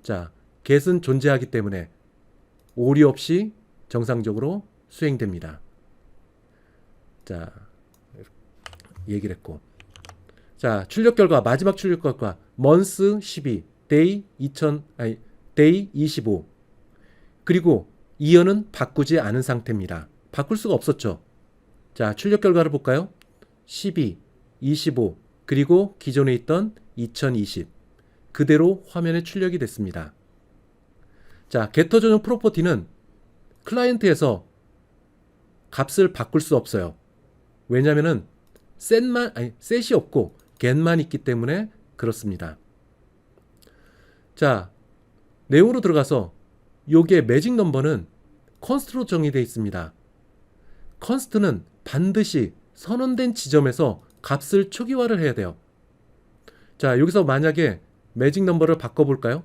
자, get은 존재하기 때문에 오류 없이 정상적으로 수행됩니다. 자, 얘기를 했고. 자, 출력 결과, 마지막 출력 결과 month 12, day 25 그리고 year는 바꾸지 않은 상태입니다. 바꿀 수가 없었죠. 자, 출력 결과를 볼까요? 12, 25 그리고 기존에 있던 2020 그대로 화면에 출력이 됐습니다. 자, getter 전용 프로퍼티는 클라이언트에서 값을 바꿀 수 없어요. 왜냐면은 set이 없고 get만 있기 때문에 그렇습니다. 자, 내용으로 들어가서 요게 매직 넘버는 const로 정의되어 있습니다. const는 반드시 선언된 지점에서 값을 초기화를 해야 돼요. 자, 여기서 만약에 매직 넘버를 바꿔볼까요?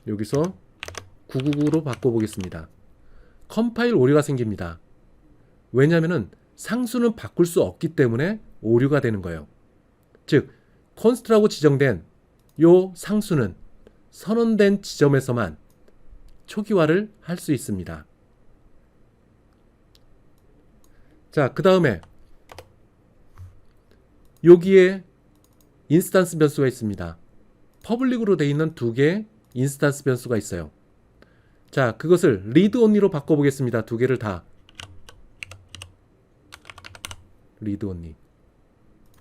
여기서 999로 바꿔보겠습니다. 컴파일 오류가 생깁니다. 왜냐하면 상수는 바꿀 수 없기 때문에 오류가 되는 거예요. 즉, const라고 지정된 요 상수는 선언된 지점에서만 초기화를 할 수 있습니다. 자, 그 다음에 여기에 인스턴스 변수가 있습니다. 퍼블릭으로 되어 있는 두 개의 인스턴스 변수가 있어요. 자, 그것을 read only로 바꿔보겠습니다. 두 개를 다 read only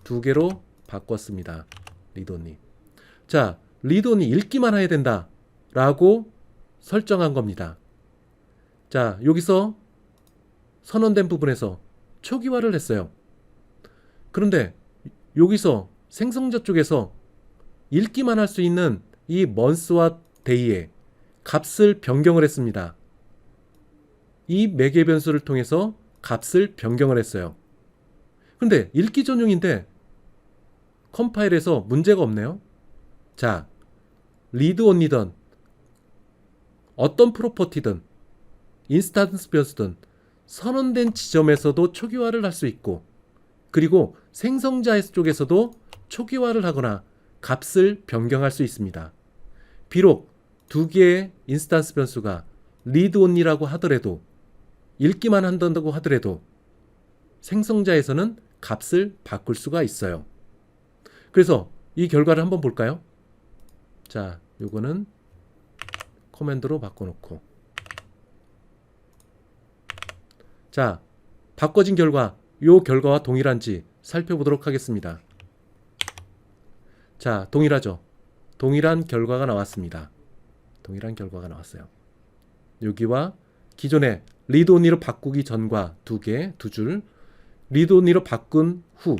두 개로 바꿨습니다. read only. 자, read only 읽기만 해야 된다 라고 설정한 겁니다. 자, 여기서 선언된 부분에서 초기화를 했어요. 그런데 여기서 생성자 쪽에서 읽기만 할 수 있는 이 month와 day의 값을 변경을 했습니다. 이 매개 변수를 통해서 값을 변경을 했어요. 그런데 읽기 전용인데 컴파일에서 문제가 없네요. 자, 리드 온리든 어떤 프로퍼티든 인스턴스 변수든 선언된 지점에서도 초기화를 할 수 있고, 그리고 생성자 쪽에서도 초기화를 하거나 값을 변경할 수 있습니다. 비록 두 개의 인스턴스 변수가 리드 온리라고 하더라도, 읽기만 한다고 하더라도 생성자에서는 값을 바꿀 수가 있어요. 그래서 이 결과를 한번 볼까요? 자, 요거는 커맨드로 바꿔놓고, 자, 바꿔진 결과, 요 결과와 동일한지 살펴보도록 하겠습니다. 자, 동일하죠? 동일한 결과가 나왔습니다. 동일한 결과가 나왔어요. 여기와 기존에 리드 온리로 바꾸기 전과 두 줄, 리드 온리로 바꾼 후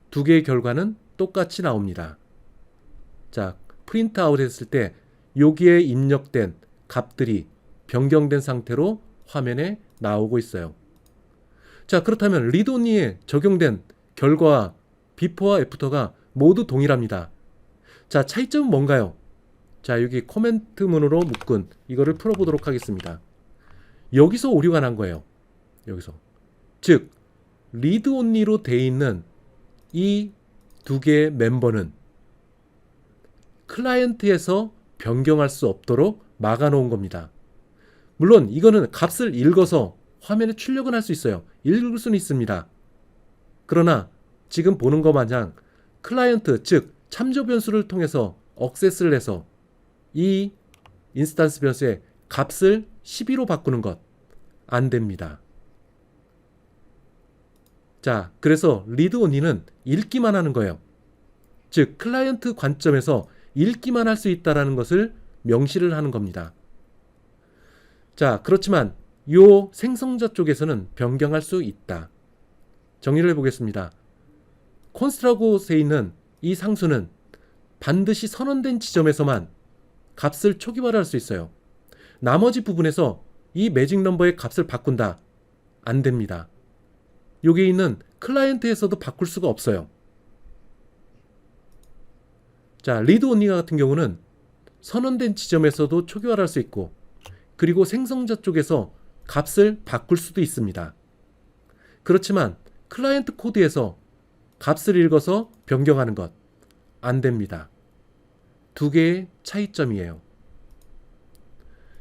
두 개의 결과는 똑같이 나옵니다. 자, 프린트 아웃 했을 때 여기에 입력된 값들이 변경된 상태로 화면에 나오고 있어요. 자, 그렇다면 리드 온리에 적용된 결과와 비포와 애프터가 모두 동일합니다. 자, 차이점은 뭔가요? 자, 여기 코멘트 문으로 묶은 이거를 풀어보도록 하겠습니다. 여기서 오류가 난 거예요. 여기서. 즉, 리드 온리로 돼 있는 이 두 개의 멤버는 클라이언트에서 변경할 수 없도록 막아놓은 겁니다. 물론 이거는 값을 읽어서 화면에 출력은 할 수 있어요. 읽을 수는 있습니다. 그러나 지금 보는 것 마냥 클라이언트, 즉 참조 변수를 통해서 억세스를 해서 이 인스턴스 변수의 값을 12로 바꾸는 것 안 됩니다. 자, 그래서 리드 온리는 읽기만 하는 거예요. 즉 클라이언트 관점에서 읽기만 할 수 있다는 것을 명시를 하는 겁니다. 자, 그렇지만 이 생성자 쪽에서는 변경할 수 있다. 정리를 해보겠습니다. 콘스트라고 돼 있는 이 상수는 반드시 선언된 지점에서만 값을 초기화를 할 수 있어요. 나머지 부분에서 이 매직 넘버의 값을 바꾼다. 안 됩니다. 여기 있는 클라이언트에서도 바꿀 수가 없어요. 자, 리드 온리 같은 경우는 선언된 지점에서도 초기화를 할 수 있고, 그리고 생성자 쪽에서 값을 바꿀 수도 있습니다. 그렇지만 클라이언트 코드에서 값을 읽어서 변경하는 것 안 됩니다. 두 개의 차이점이에요.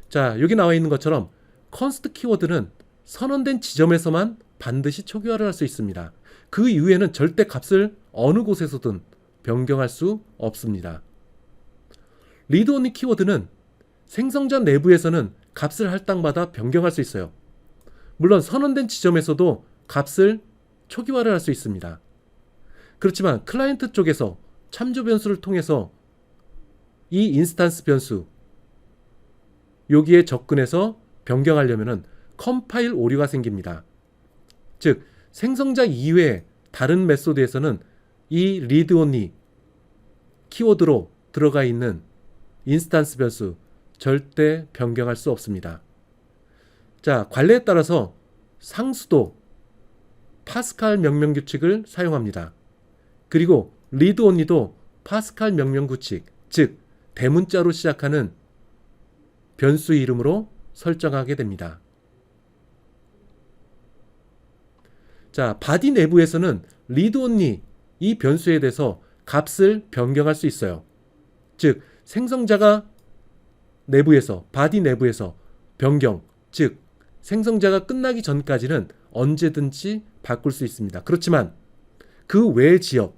자, 여기 나와 있는 것처럼 컨스트 키워드는 선언된 지점에서만 반드시 초기화를 할 수 있습니다. 그 이후에는 절대 값을 어느 곳에서든 변경할 수 없습니다. 리드 온리 키워드는 생성자 내부에서는 값을 할당마다 변경할 수 있어요. 물론 선언된 지점에서도 값을 초기화를 할 수 있습니다. 그렇지만 클라이언트 쪽에서 참조 변수를 통해서 이 인스턴스 변수 여기에 접근해서 변경하려면 컴파일 오류가 생깁니다. 즉 생성자 이외의 다른 메소드에서는 이 리드 온리 키워드로 들어가 있는 인스턴스 변수 절대 변경할 수 없습니다. 자, 관례에 따라서 상수도 파스칼 명령 규칙을 사용합니다. 그리고 리드 온리도 파스칼 명령 규칙, 즉 대문자로 시작하는 변수 이름으로 설정하게 됩니다. 자, 바디 내부에서는 리드 온리 이 변수에 대해서 값을 변경할 수 있어요. 즉 생성자가 내부에서, 바디 내부에서 변경, 즉 생성자가 끝나기 전까지는 언제든지 바꿀 수 있습니다. 그렇지만 그 외의 지역,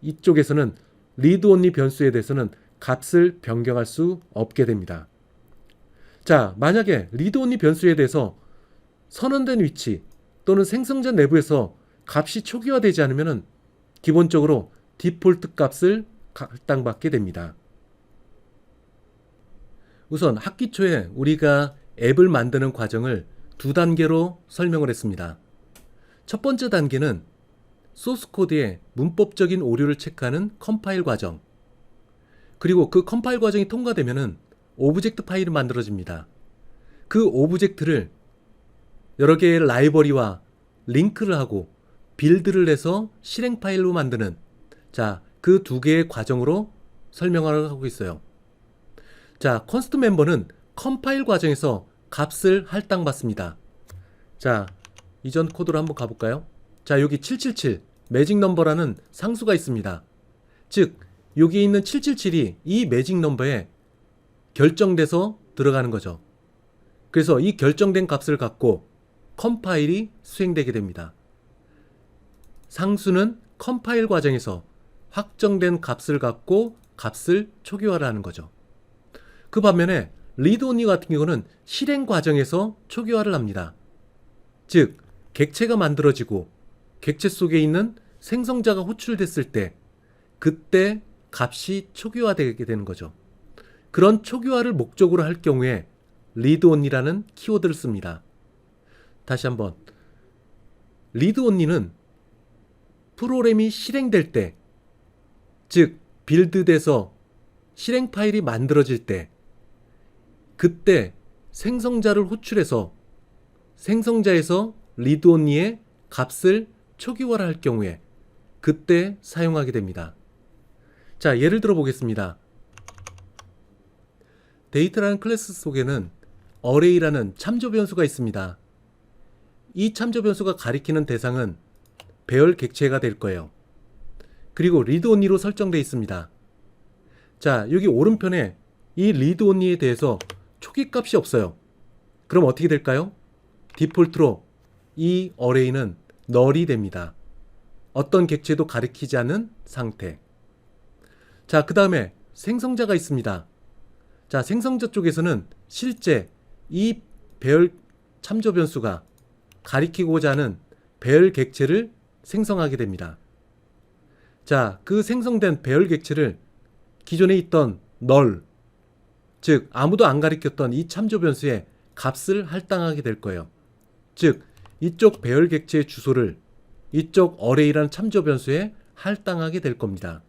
이쪽에서는 리드 온리 변수에 대해서는 값을 변경할 수 없게 됩니다. 자, 만약에 리드 온리 변수에 대해서 선언된 위치 또는 생성자 내부에서 값이 초기화되지 않으면 기본적으로 디폴트 값을 할당받게 됩니다. 우선 학기 초에 우리가 앱을 만드는 과정을 두 단계로 설명을 했습니다. 첫 번째 단계는 소스 코드의 문법적인 오류를 체크하는 컴파일 과정, 그리고 그 컴파일 과정이 통과되면 오브젝트 파일이 만들어집니다. 그 오브젝트를 여러 개의 라이브러리와 링크를 하고 빌드를 해서 실행 파일로 만드는 자, 그 두 개의 과정으로 설명을 하고 있어요. 자, 컨스트 멤버는 컴파일 과정에서 값을 할당받습니다. 자, 이전 코드로 한번 가볼까요? 자, 여기 777 매직 넘버라는 상수가 있습니다. 즉, 여기 있는 777이 이 매직 넘버에 결정돼서 들어가는 거죠. 그래서 이 결정된 값을 갖고 컴파일이 수행되게 됩니다. 상수는 컴파일 과정에서 확정된 값을 갖고 값을 초기화를 하는 거죠. 그 반면에 리드 온리 같은 경우는 실행 과정에서 초기화를 합니다. 즉, 객체가 만들어지고 객체 속에 있는 생성자가 호출됐을 때 그때 값이 초기화되게 되는 거죠. 그런 초기화를 목적으로 할 경우에 리드 온리라는 키워드를 씁니다. 다시 한번, 리드 온리는 프로그램이 실행될 때, 즉 빌드돼서 실행 파일이 만들어질 때, 그때 생성자를 호출해서 생성자에서 리드 온리의 값을 초기화를 할 경우에 그때 사용하게 됩니다. 자, 예를 들어 보겠습니다. 데이터라는 클래스 속에는 어레이라는 참조 변수가 있습니다. 이 참조 변수가 가리키는 대상은 배열 객체가 될 거예요. 그리고 리드 온리로 설정되어 있습니다. 자, 여기 오른편에 이 리드 온리에 대해서 초기 값이 없어요. 그럼 어떻게 될까요? 디폴트로 이 어레이는 널이 됩니다. 어떤 객체도 가리키지 않는 상태. 자, 그 다음에 생성자가 있습니다. 자, 생성자 쪽에서는 실제 이 배열 참조 변수가 가리키고자 하는 배열 객체를 생성하게 됩니다. 자, 그 생성된 배열 객체를 기존에 있던 널, 즉 아무도 안 가리켰던 이 참조 변수에 값을 할당하게 될 거예요. 즉 이쪽 배열 객체의 주소를 이쪽 어레이라는 참조 변수에 할당하게 될 겁니다.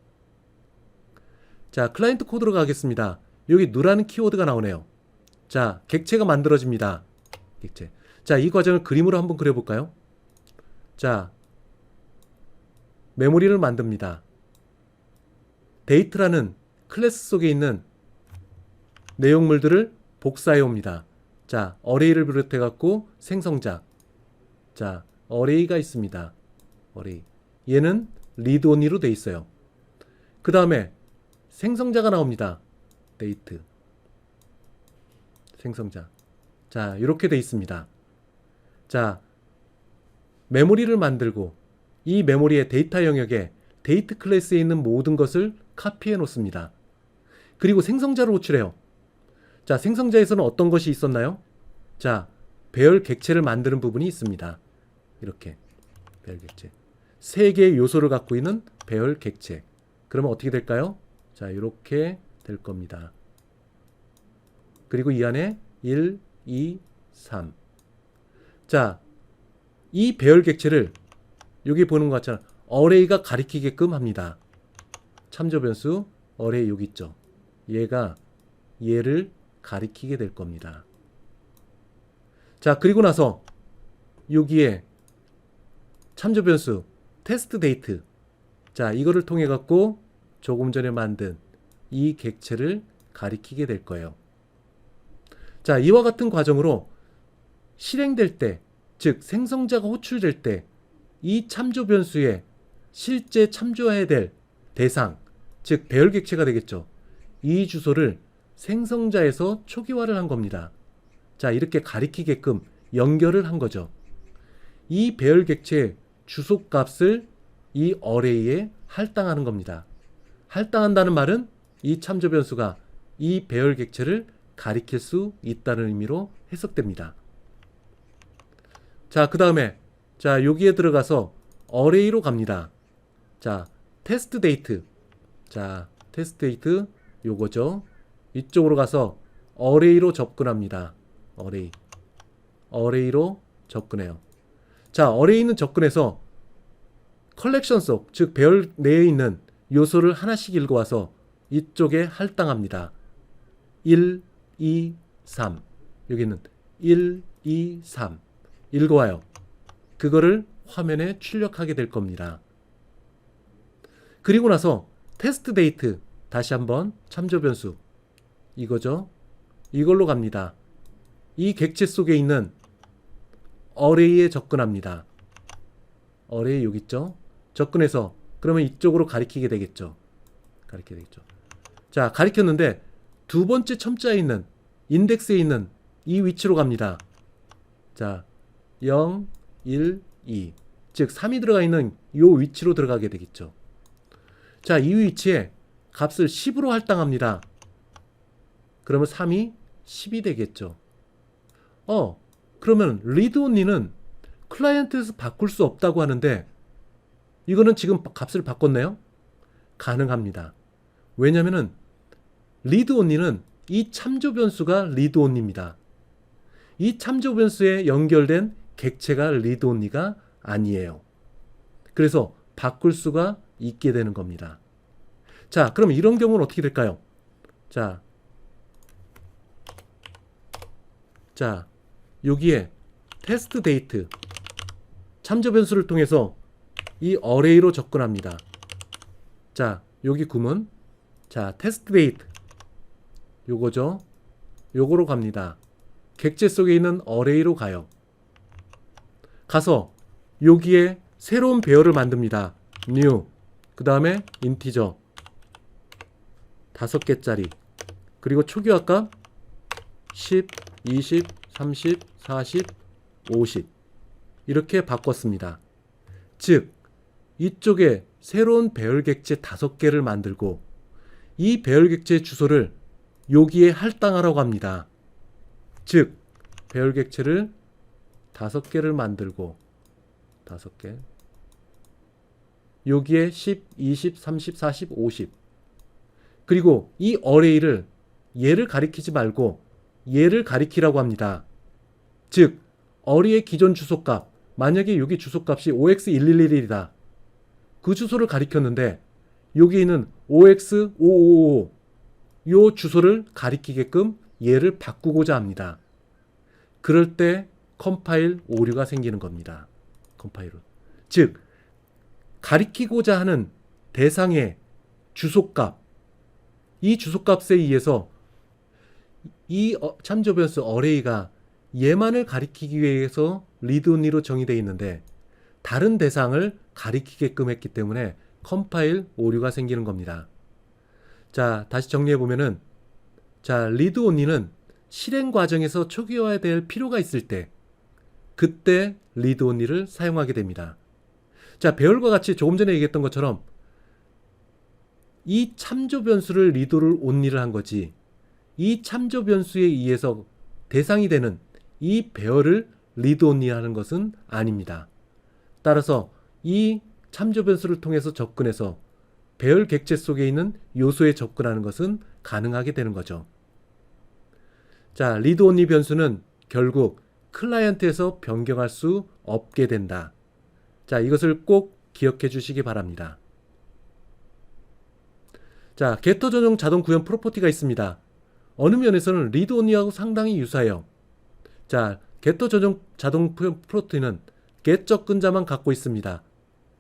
자, 클라이언트 코드로 가겠습니다. 여기 누라는 키워드가 나오네요. 자, 객체가 만들어집니다. 객체. 자, 이 과정을 그림으로 한번 그려볼까요? 자, 메모리를 만듭니다. 데이트라는 클래스 속에 있는 내용물들을 복사해 옵니다. 자, 어레이를 비롯해 갖고 생성자. 자, 어레이가 있습니다. 어레이. 얘는 리드 온리로 돼 있어요. 그 다음에 생성자가 나옵니다. 데이트. 생성자. 자, 이렇게 돼 있습니다. 자, 메모리를 만들고 이 메모리의 데이터 영역에 데이트 클래스에 있는 모든 것을 카피해 놓습니다. 그리고 생성자를 호출해요. 자, 생성자에서는 어떤 것이 있었나요? 자, 배열 객체를 만드는 부분이 있습니다. 이렇게 배열 객체. 세 개의 요소를 갖고 있는 배열 객체. 그러면 어떻게 될까요? 자, 이렇게 될 겁니다. 그리고 이 안에 1, 2, 3. 자, 이 배열 객체를 여기 보는 것처럼 어레이가 가리키게끔 합니다. 참조 변수 어레이 여기 있죠. 얘가 얘를 가리키게 될 겁니다. 자, 그리고 나서 여기에 참조 변수 테스트 데이트. 자, 이거를 통해 갖고 조금 전에 만든 이 객체를 가리키게 될 거예요. 자, 이와 같은 과정으로 실행될 때, 즉 생성자가 호출될 때 이 참조 변수에 실제 참조해야 될 대상, 즉 배열 객체가 되겠죠. 이 주소를 생성자에서 초기화를 한 겁니다. 자, 이렇게 가리키게끔 연결을 한 거죠. 이 배열 객체의 주소 값을 이 어레이에 할당하는 겁니다. 할당한다는 말은 이 참조 변수가 이 배열 객체를 가리킬 수 있다는 의미로 해석됩니다. 자, 그 다음에 자, 여기에 들어가서 어레이로 갑니다. 자, 테스트 데이트. 자, 테스트 데이트 요거죠. 이쪽으로 가서 어레이로 접근합니다. 어레이. 어레이로 접근해요. 자, 어레이는 접근해서 컬렉션 속, 즉 배열 내에 있는 요소를 하나씩 읽어와서 이쪽에 할당합니다. 1, 2, 3. 여기는 1, 2, 3. 읽어와요. 그거를 화면에 출력하게 될 겁니다. 그리고 나서 테스트 데이트 다시 한번 참조 변수 이거죠. 이걸로 갑니다. 이 객체 속에 있는 어레이에 접근합니다. 어레이 여기 있죠. 접근해서 그러면 이쪽으로 가리키게 되겠죠. 자, 가리켰는데 두 번째 첨자에 있는 인덱스에 있는 이 위치로 갑니다. 자, 0, 1, 2. 즉 3이 들어가 있는 이 위치로 들어가게 되겠죠. 자, 이 위치에 값을 10으로 할당합니다. 그러면 3이 10이 되겠죠. 그러면 read only는 클라이언트에서 바꿀 수 없다고 하는데 이거는 지금 값을 바꿨네요? 가능합니다. 왜냐면은 read only는 이 참조 변수가 read only입니다. 이 참조 변수에 연결된 객체가 read only가 아니에요. 그래서 바꿀 수가 있게 되는 겁니다. 자, 그럼 이런 경우는 어떻게 될까요? 자, 여기에 테스트 데이트 참조 변수를 통해서 이 어레이로 접근합니다. 자, 여기 구문. 자, 테스트 데이트 요거죠. 요거로 갑니다. 객체 속에 있는 어레이로 가요. 가서 여기에 새로운 배열을 만듭니다. new 그 다음에 인티저 5개짜리 그리고 초기화값 10, 20, 30, 40, 50 이렇게 바꿨습니다. 즉 이쪽에 새로운 배열 객체 5개를 만들고 이 배열 객체 주소를 여기에 할당하라고 합니다. 즉 배열 객체를 5개를 만들고 5개 여기에 10, 20, 30, 40, 50 그리고 이 어레이를 얘를 가리키지 말고 얘를 가리키라고 합니다. 즉 어레이의 기존 주소값 만약에 여기 주소값이 OX111이다. 그 주소를 가리켰는데 여기 있는 OX555 요 주소를 가리키게끔 얘를 바꾸고자 합니다. 그럴 때 컴파일 오류가 생기는 겁니다. 컴파일은. 즉 가리키고자 하는 대상의 주소값 이 주소값에 의해서 이 참조 변수 어레이가 얘만을 가리키기 위해서 read only로 정의되어 있는데 다른 대상을 가리키게끔 했기 때문에 컴파일 오류가 생기는 겁니다. 자, 다시 정리해 보면은 자, read only는 실행 과정에서 초기화해야 될 필요가 있을 때 그때 read only를 사용하게 됩니다. 자, 배열과 같이 조금 전에 얘기했던 것처럼 이 참조 변수를 read only를 한 거지 이 참조 변수에 의해서 대상이 되는 이 배열을 read only 하는 것은 아닙니다. 따라서 이 참조 변수를 통해서 접근해서 배열 객체 속에 있는 요소에 접근하는 것은 가능하게 되는 거죠. 자, read only 변수는 결국 클라이언트에서 변경할 수 없게 된다. 자, 이것을 꼭 기억해 주시기 바랍니다. 자, 게터 전용 자동 구현 프로퍼티가 있습니다. 어느 면에서는 read only하고 상당히 유사해요. 자, 게터 전용 자동 구현 프로퍼티는 get 접근자만 갖고 있습니다.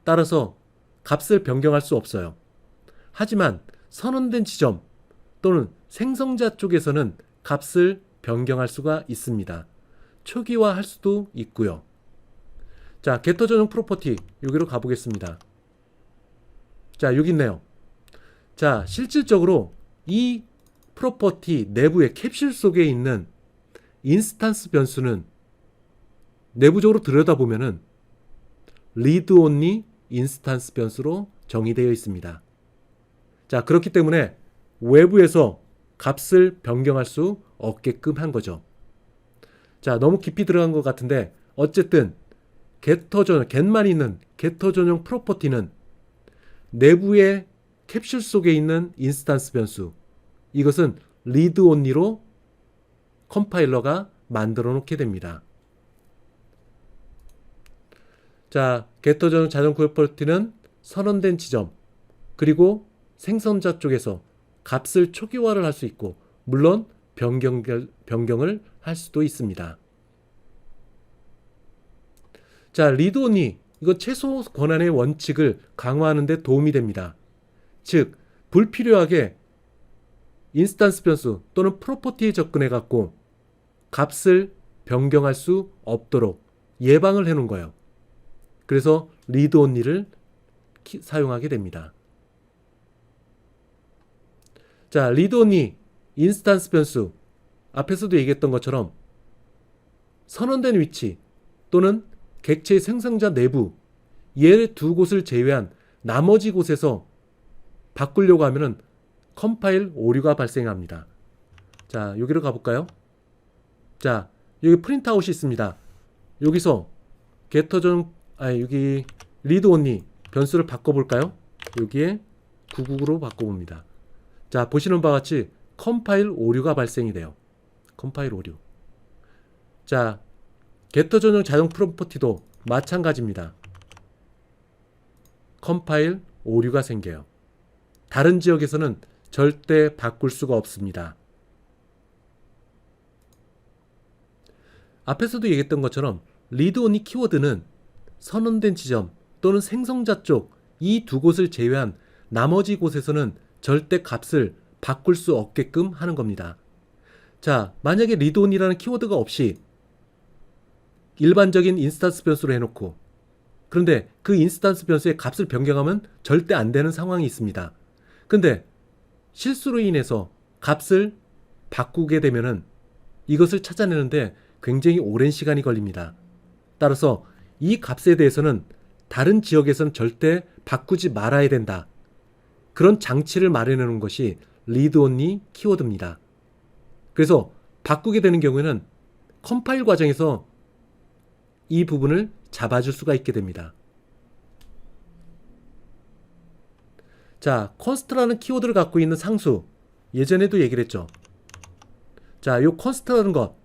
따라서 값을 변경할 수 없어요. 하지만 선언된 지점 또는 생성자 쪽에서는 값을 변경할 수가 있습니다. 초기화할 수도 있고요. 자, 게터 전용 프로퍼티 여기로 가보겠습니다. 자, 여기 있네요. 자, 실질적으로 이 프로퍼티 내부의 캡슐 속에 있는 인스탄스 변수는 내부적으로 들여다보면은 read only 인스탄스 변수로 정의되어 있습니다. 자, 그렇기 때문에 외부에서 값을 변경할 수 없게끔 한 거죠. 자, 너무 깊이 들어간 것 같은데 어쨌든 게터 전용, get만 있는 게터 전용 프로퍼티는 내부의 캡슐 속에 있는 인스탄스 변수 이것은 read only로 컴파일러가 만들어 놓게 됩니다. 자, 게터 전용 자동 구현 프로퍼티는 선언된 지점 그리고 생성자 쪽에서 값을 초기화를 할 수 있고 물론 변경을 할 수도 있습니다. 자, read only 이거 최소 권한의 원칙을 강화하는 데 도움이 됩니다. 즉 불필요하게 인스턴스 변수 또는 프로퍼티에 접근해 갖고 값을 변경할 수 없도록 예방을 해 놓은 거예요. 그래서 read only를 사용하게 됩니다. 자, read only 인스턴스 변수 앞에서도 얘기했던 것처럼 선언된 위치 또는 객체의 생성자 내부 얘 두 곳을 제외한 나머지 곳에서 바꾸려고 하면은 컴파일 오류가 발생합니다. 자, 여기로 가볼까요? 자, 여기 프린트아웃이 있습니다. 여기서 여기 read only 변수를 바꿔볼까요? 여기에 999로 바꿔봅니다. 자, 보시는 바와 같이 컴파일 오류가 발생이 돼요. 컴파일 오류. 자, 게터 전용 자동 프로퍼티도 마찬가지입니다. 컴파일 오류가 생겨요. 다른 지역에서는 절대 바꿀 수가 없습니다. 앞에서도 얘기했던 것처럼 read only 키워드는 선언된 지점 또는 생성자 쪽 이 두 곳을 제외한 나머지 곳에서는 절대 값을 바꿀 수 없게끔 하는 겁니다. 자, 만약에 read only라는 키워드가 없이 일반적인 인스턴스 변수로 해놓고 그런데 그 인스턴스 변수의 값을 변경하면 절대 안 되는 상황이 있습니다. 근데 실수로 인해서 값을 바꾸게 되면은 이것을 찾아내는데 굉장히 오랜 시간이 걸립니다. 따라서 이 값에 대해서는 다른 지역에서는 절대 바꾸지 말아야 된다. 그런 장치를 마련해 놓은 것이 read only 키워드입니다. 그래서 바꾸게 되는 경우에는 컴파일 과정에서 이 부분을 잡아줄 수가 있게 됩니다. 자, const라는 키워드를 갖고 있는 상수 예전에도 얘기를 했죠. 자, 요 const라는 것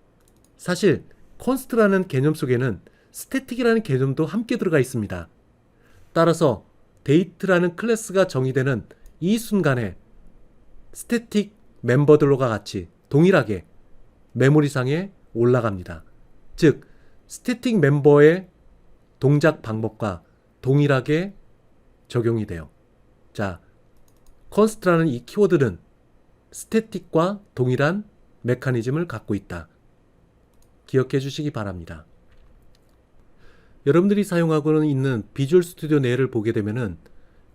사실 const라는 개념 속에는 static이라는 개념도 함께 들어가 있습니다. 따라서 date라는 클래스가 정의되는 이 순간에 static 멤버들과 같이 동일하게 메모리상에 올라갑니다. 즉 스태틱 멤버의 동작 방법과 동일하게 적용이 돼요. 자, const라는 이 키워드는 스태틱과 동일한 메커니즘을 갖고 있다. 기억해 주시기 바랍니다. 여러분들이 사용하고는 있는 비주얼 스튜디오 내를 보게 되면은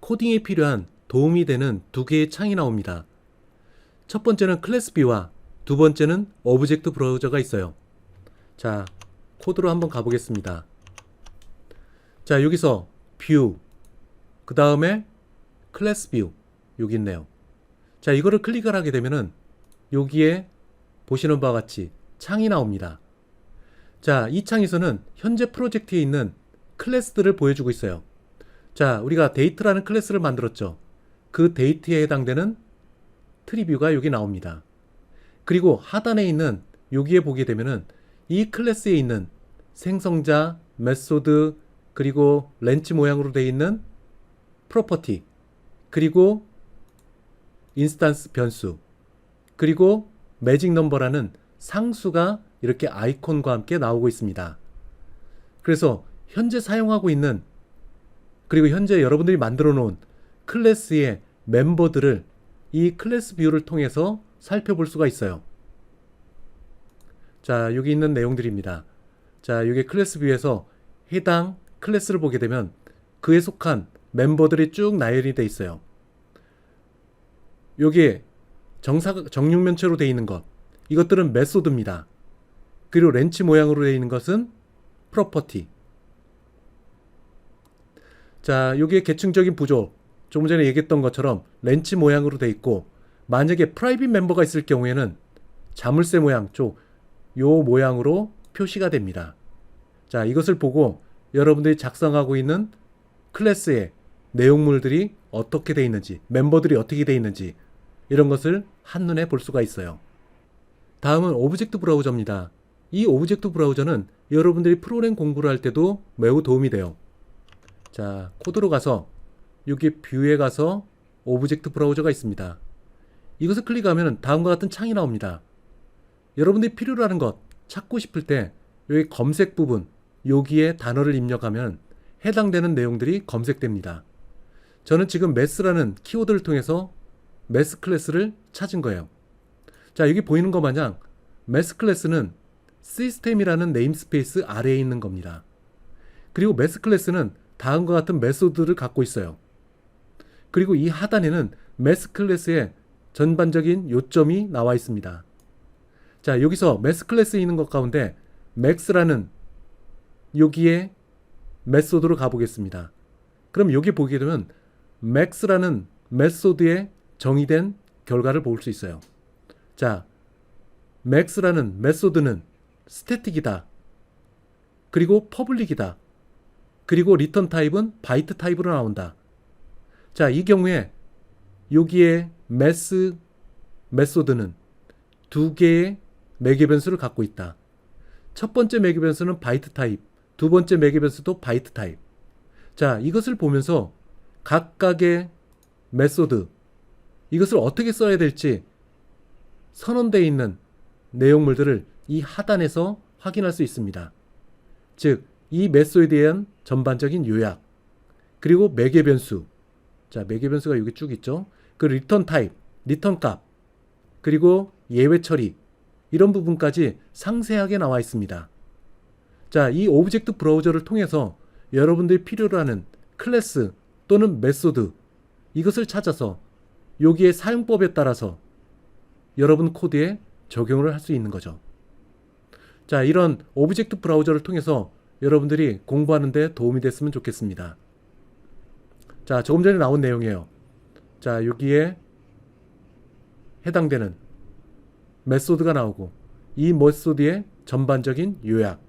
코딩에 필요한 도움이 되는 두 개의 창이 나옵니다. 첫 번째는 클래스 뷰와 두 번째는 오브젝트 브라우저가 있어요. 자, 코드로 한번 가보겠습니다. 자, 여기서 뷰, 그 다음에 클래스 뷰 여기 있네요. 자, 이거를 클릭을 하게 되면은 여기에 보시는 바와 같이 창이 나옵니다. 자, 이 창에서는 현재 프로젝트에 있는 클래스들을 보여주고 있어요. 자, 우리가 데이트라는 클래스를 만들었죠. 그 데이트에 해당되는 트리뷰가 여기 나옵니다. 그리고 하단에 있는 여기에 보게 되면은 이 클래스에 있는 생성자, 메소드, 그리고 렌치 모양으로 되어 있는 프로퍼티, 그리고 인스턴스 변수, 그리고 매직 넘버라는 상수가 이렇게 아이콘과 함께 나오고 있습니다. 그래서 현재 사용하고 있는 그리고 현재 여러분들이 만들어 놓은 클래스의 멤버들을 이 클래스 뷰를 통해서 살펴볼 수가 있어요. 자, 여기 있는 내용들입니다. 자, 여기 클래스 뷰에서 해당 클래스를 보게 되면 그에 속한 멤버들이 쭉 나열이 되어 있어요. 여기에 정육면체로 되어 있는 것, 이것들은 메소드입니다. 그리고 렌치 모양으로 되어 있는 것은 프로퍼티. 자, 여기에 계층적인 구조, 조금 전에 얘기했던 것처럼 렌치 모양으로 되어 있고, 만약에 프라이빗 멤버가 있을 경우에는 자물쇠 모양 쪽 요 모양으로 표시가 됩니다. 자, 이것을 보고 여러분들이 작성하고 있는 클래스의 내용물들이 어떻게 되어 있는지, 멤버들이 어떻게 되어 있는지 이런 것을 한눈에 볼 수가 있어요. 다음은 오브젝트 브라우저입니다. 이 오브젝트 브라우저는 여러분들이 프로그램 공부를 할 때도 매우 도움이 돼요. 자, 코드로 가서 여기 뷰에 가서 오브젝트 브라우저가 있습니다. 이것을 클릭하면 다음과 같은 창이 나옵니다. 여러분들이 필요로 하는 것 찾고 싶을 때 여기 검색 부분 여기에 단어를 입력하면 해당되는 내용들이 검색됩니다. 저는 지금 math라는 키워드를 통해서 math 클래스를 찾은 거예요. 자, 여기 보이는 것 마냥 math 클래스는 시스템이라는 네임스페이스 아래에 있는 겁니다. 그리고 math 클래스는 다음과 같은 메소드를 갖고 있어요. 그리고 이 하단에는 math 클래스의 전반적인 요점이 나와 있습니다. 자, 여기서 math 클래스에 있는 것 가운데 max라는 여기에 메소드로 가보겠습니다. 그럼 여기 보게 되면 max라는 메소드에 정의된 결과를 볼 수 있어요. 자, max라는 메소드는 스태틱이다. 그리고 퍼블릭이다. 그리고 리턴 타입은 바이트 타입으로 나온다. 자, 이 경우에 여기에 메소드는 두 개의 매개 변수를 갖고 있다. 첫 번째 매개 변수는 바이트 타입, 두 번째 매개 변수도 바이트 타입. 자, 이것을 보면서 각각의 메소드, 이것을 어떻게 써야 될지 선언되어 있는 내용물들을 이 하단에서 확인할 수 있습니다. 즉, 이 메소드에 대한 전반적인 요약, 그리고 매개 변수, 자, 매개 변수가 여기 쭉 있죠. 그 리턴 타입, 리턴 값, 그리고 예외 처리, 이런 부분까지 상세하게 나와 있습니다. 자, 이 오브젝트 브라우저를 통해서 여러분들이 필요로 하는 클래스 또는 메소드, 이것을 찾아서 여기에 사용법에 따라서 여러분 코드에 적용을 할 수 있는 거죠. 자, 이런 오브젝트 브라우저를 통해서 여러분들이 공부하는 데 도움이 됐으면 좋겠습니다. 자, 조금 전에 나온 내용이에요. 자, 여기에 해당되는 메소드가 나오고 이 메소드의 전반적인 요약,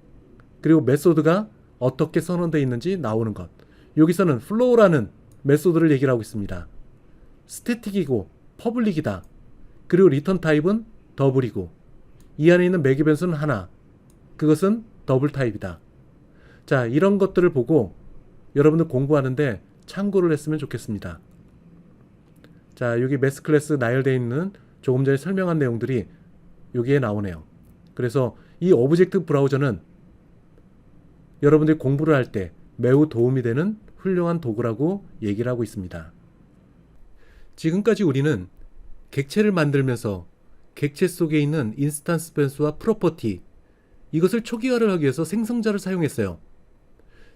그리고 메소드가 어떻게 선언되어 있는지 나오는 것. 여기서는 flow라는 메소드를 얘기를 하고 있습니다. 스태틱이고 퍼블릭이다. 그리고 리턴 타입은 더블이고 이 안에 있는 매개 변수는 하나. 그것은 더블 타입이다. 자, 이런 것들을 보고 여러분들 공부하는데 참고를 했으면 좋겠습니다. 자, 여기 매스 클래스 나열되어 있는 조금 전에 설명한 내용들이 여기에 나오네요. 그래서 이 오브젝트 브라우저는 여러분들이 공부를 할 때 매우 도움이 되는 훌륭한 도구라고 얘기를 하고 있습니다. 지금까지 우리는 객체를 만들면서 객체 속에 있는 인스턴스 변수와 프로퍼티, 이것을 초기화를 하기 위해서 생성자를 사용했어요.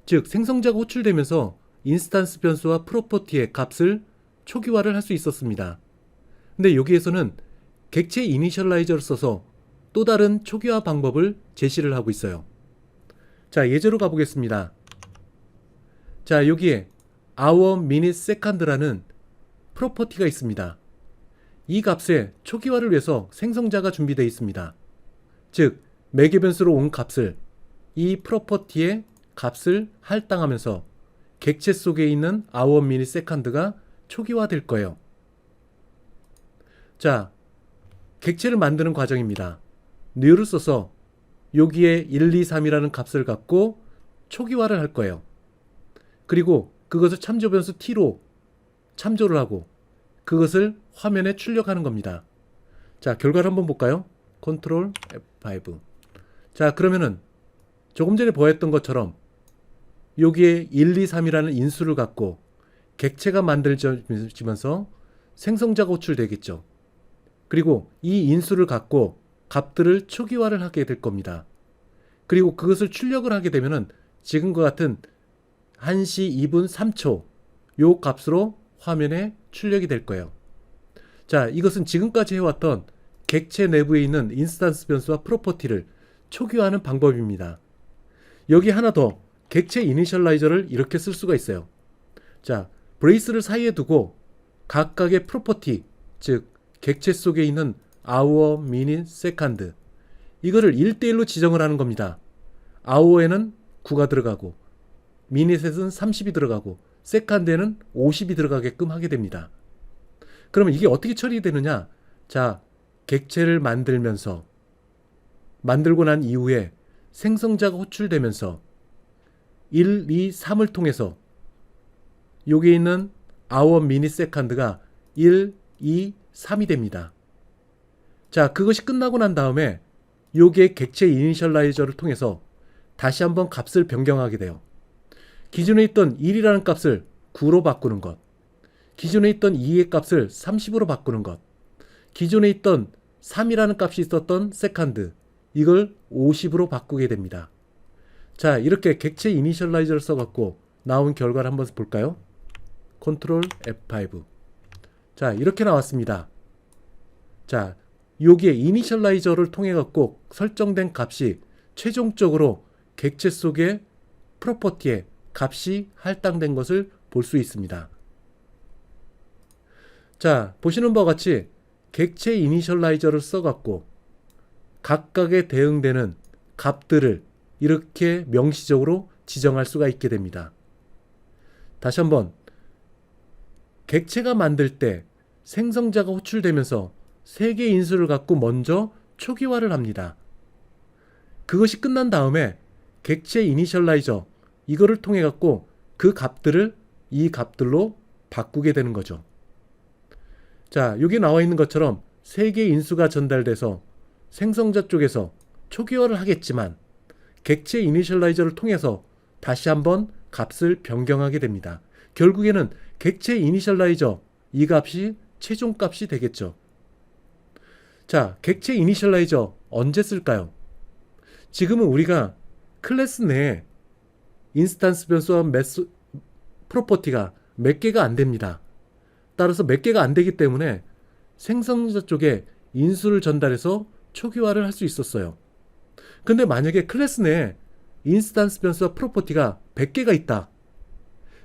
즉, 생성자가 호출되면서 인스턴스 변수와 프로퍼티의 값을 초기화를 할 수 있었습니다. 근데 여기에서는 객체 이니셜라이저를 써서 또 다른 초기화 방법을 제시를 하고 있어요. 자, 예제로 가보겠습니다. 자, 여기에 hour, minute, second라는 프로퍼티가 있습니다. 이 값의 초기화를 위해서 생성자가 준비되어 있습니다. 즉, 매개 변수로 온 값을 이 프로퍼티의 값을 할당하면서 객체 속에 있는 hour, minute, second가 초기화될 거예요. 자, 객체를 만드는 과정입니다. new를 써서 여기에 1, 2, 3이라는 값을 갖고 초기화를 할 거예요. 그리고 그것을 참조 변수 t로 참조를 하고 그것을 화면에 출력하는 겁니다. 자, 결과를 한번 볼까요? 컨트롤 F5. 자, 그러면은 조금 전에 보았던 것처럼 여기에 1, 2, 3이라는 인수를 갖고 객체가 만들어지면서 생성자가 호출되겠죠. 그리고 이 인수를 갖고 값들을 초기화를 하게 될 겁니다. 그리고 그것을 출력을 하게 되면은 지금과 같은 1시 2분 3초 요 값으로 화면에 출력이 될 거예요. 자, 이것은 지금까지 해왔던 객체 내부에 있는 인스턴스 변수와 프로퍼티를 초기화하는 방법입니다. 여기 하나 더, 객체 이니셜라이저를 이렇게 쓸 수가 있어요. 자, 브레이스를 사이에 두고 각각의 프로퍼티, 즉 객체 속에 있는 hour, minute, second, 이거를 1대1로 지정을 하는 겁니다. hour에는 9가 들어가고 minute에는 30이 들어가고 second에는 50이 들어가게끔 하게 됩니다. 그러면 이게 어떻게 처리되느냐? 자, 객체를 만들고 난 이후에 생성자가 호출되면서 1, 2, 3을 통해서 여기 있는 hour, minute, second가 1, 2, 3이 됩니다. 자, 그것이 끝나고 난 다음에 여기에 객체 이니셜라이저를 통해서 다시 한번 값을 변경하게 돼요. 기존에 있던 1이라는 값을 9로 바꾸는 것, 기존에 있던 2의 값을 30으로 바꾸는 것, 기존에 있던 3이라는 값이 있었던 세컨드, 이걸 50으로 바꾸게 됩니다. 자, 이렇게 객체 이니셜라이저를 써갖고 나온 결과를 한번 볼까요? 컨트롤 F5. 자, 이렇게 나왔습니다. 자, 여기에 이니셜라이저를 통해 갖고 설정된 값이 최종적으로 객체 속의 프로퍼티에 값이 할당된 것을 볼 수 있습니다. 자, 보시는 바와 같이 객체 이니셜라이저를 써갖고 각각에 대응되는 값들을 이렇게 명시적으로 지정할 수가 있게 됩니다. 다시 한번, 객체가 만들 때 생성자가 호출되면서 3개의 인수를 갖고 먼저 초기화를 합니다. 그것이 끝난 다음에 객체 이니셜라이저, 이거를 통해 갖고 그 값들을 이 값들로 바꾸게 되는 거죠. 자, 여기 나와 있는 것처럼 3개의 인수가 전달돼서 생성자 쪽에서 초기화를 하겠지만 객체 이니셜라이저를 통해서 다시 한번 값을 변경하게 됩니다. 결국에는 객체 이니셜라이저, 이 값이 최종값이 되겠죠. 자, 객체 이니셜라이저 언제 쓸까요? 지금은 우리가 클래스 내에 인스탄스 변수와 프로퍼티가 몇 개가 안 됩니다. 따라서 몇 개가 안 되기 때문에 생성자 쪽에 인수를 전달해서 초기화를 할 수 있었어요. 근데 만약에 클래스 내에 인스탄스 변수와 프로퍼티가 100개가 있다.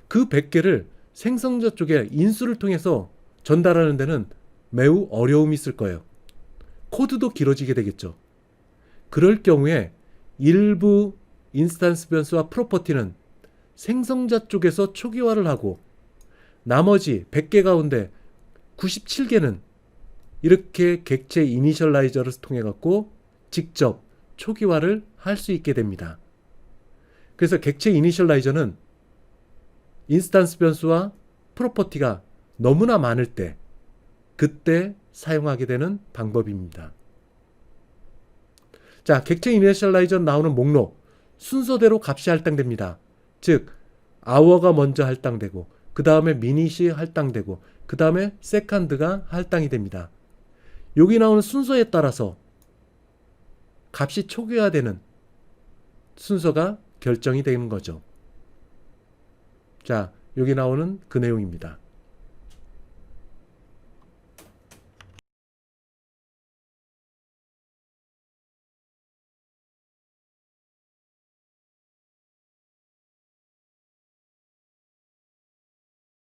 그 100개를 생성자 쪽에 인수를 통해서 전달하는 데는 매우 어려움이 있을 거예요. 코드도 길어지게 되겠죠. 그럴 경우에 일부 인스탄스 변수와 프로퍼티는 생성자 쪽에서 초기화를 하고 나머지 100개 가운데 97개는 이렇게 객체 이니셜라이저를 통해 갖고 직접 초기화를 할 수 있게 됩니다. 그래서 객체 이니셜라이저는 인스탄스 변수와 프로퍼티가 너무나 많을 때 그때 사용하게 되는 방법입니다. 자, 객체 이니셜라이저 나오는 목록 순서대로 값이 할당됩니다. 즉 hour가 먼저 할당되고 그 다음에 minut이 할당되고 그 다음에 second가 할당이 됩니다. 여기 나오는 순서에 따라서 값이 초기화되는 순서가 결정이 되는 거죠. 자, 여기 나오는 그 내용입니다.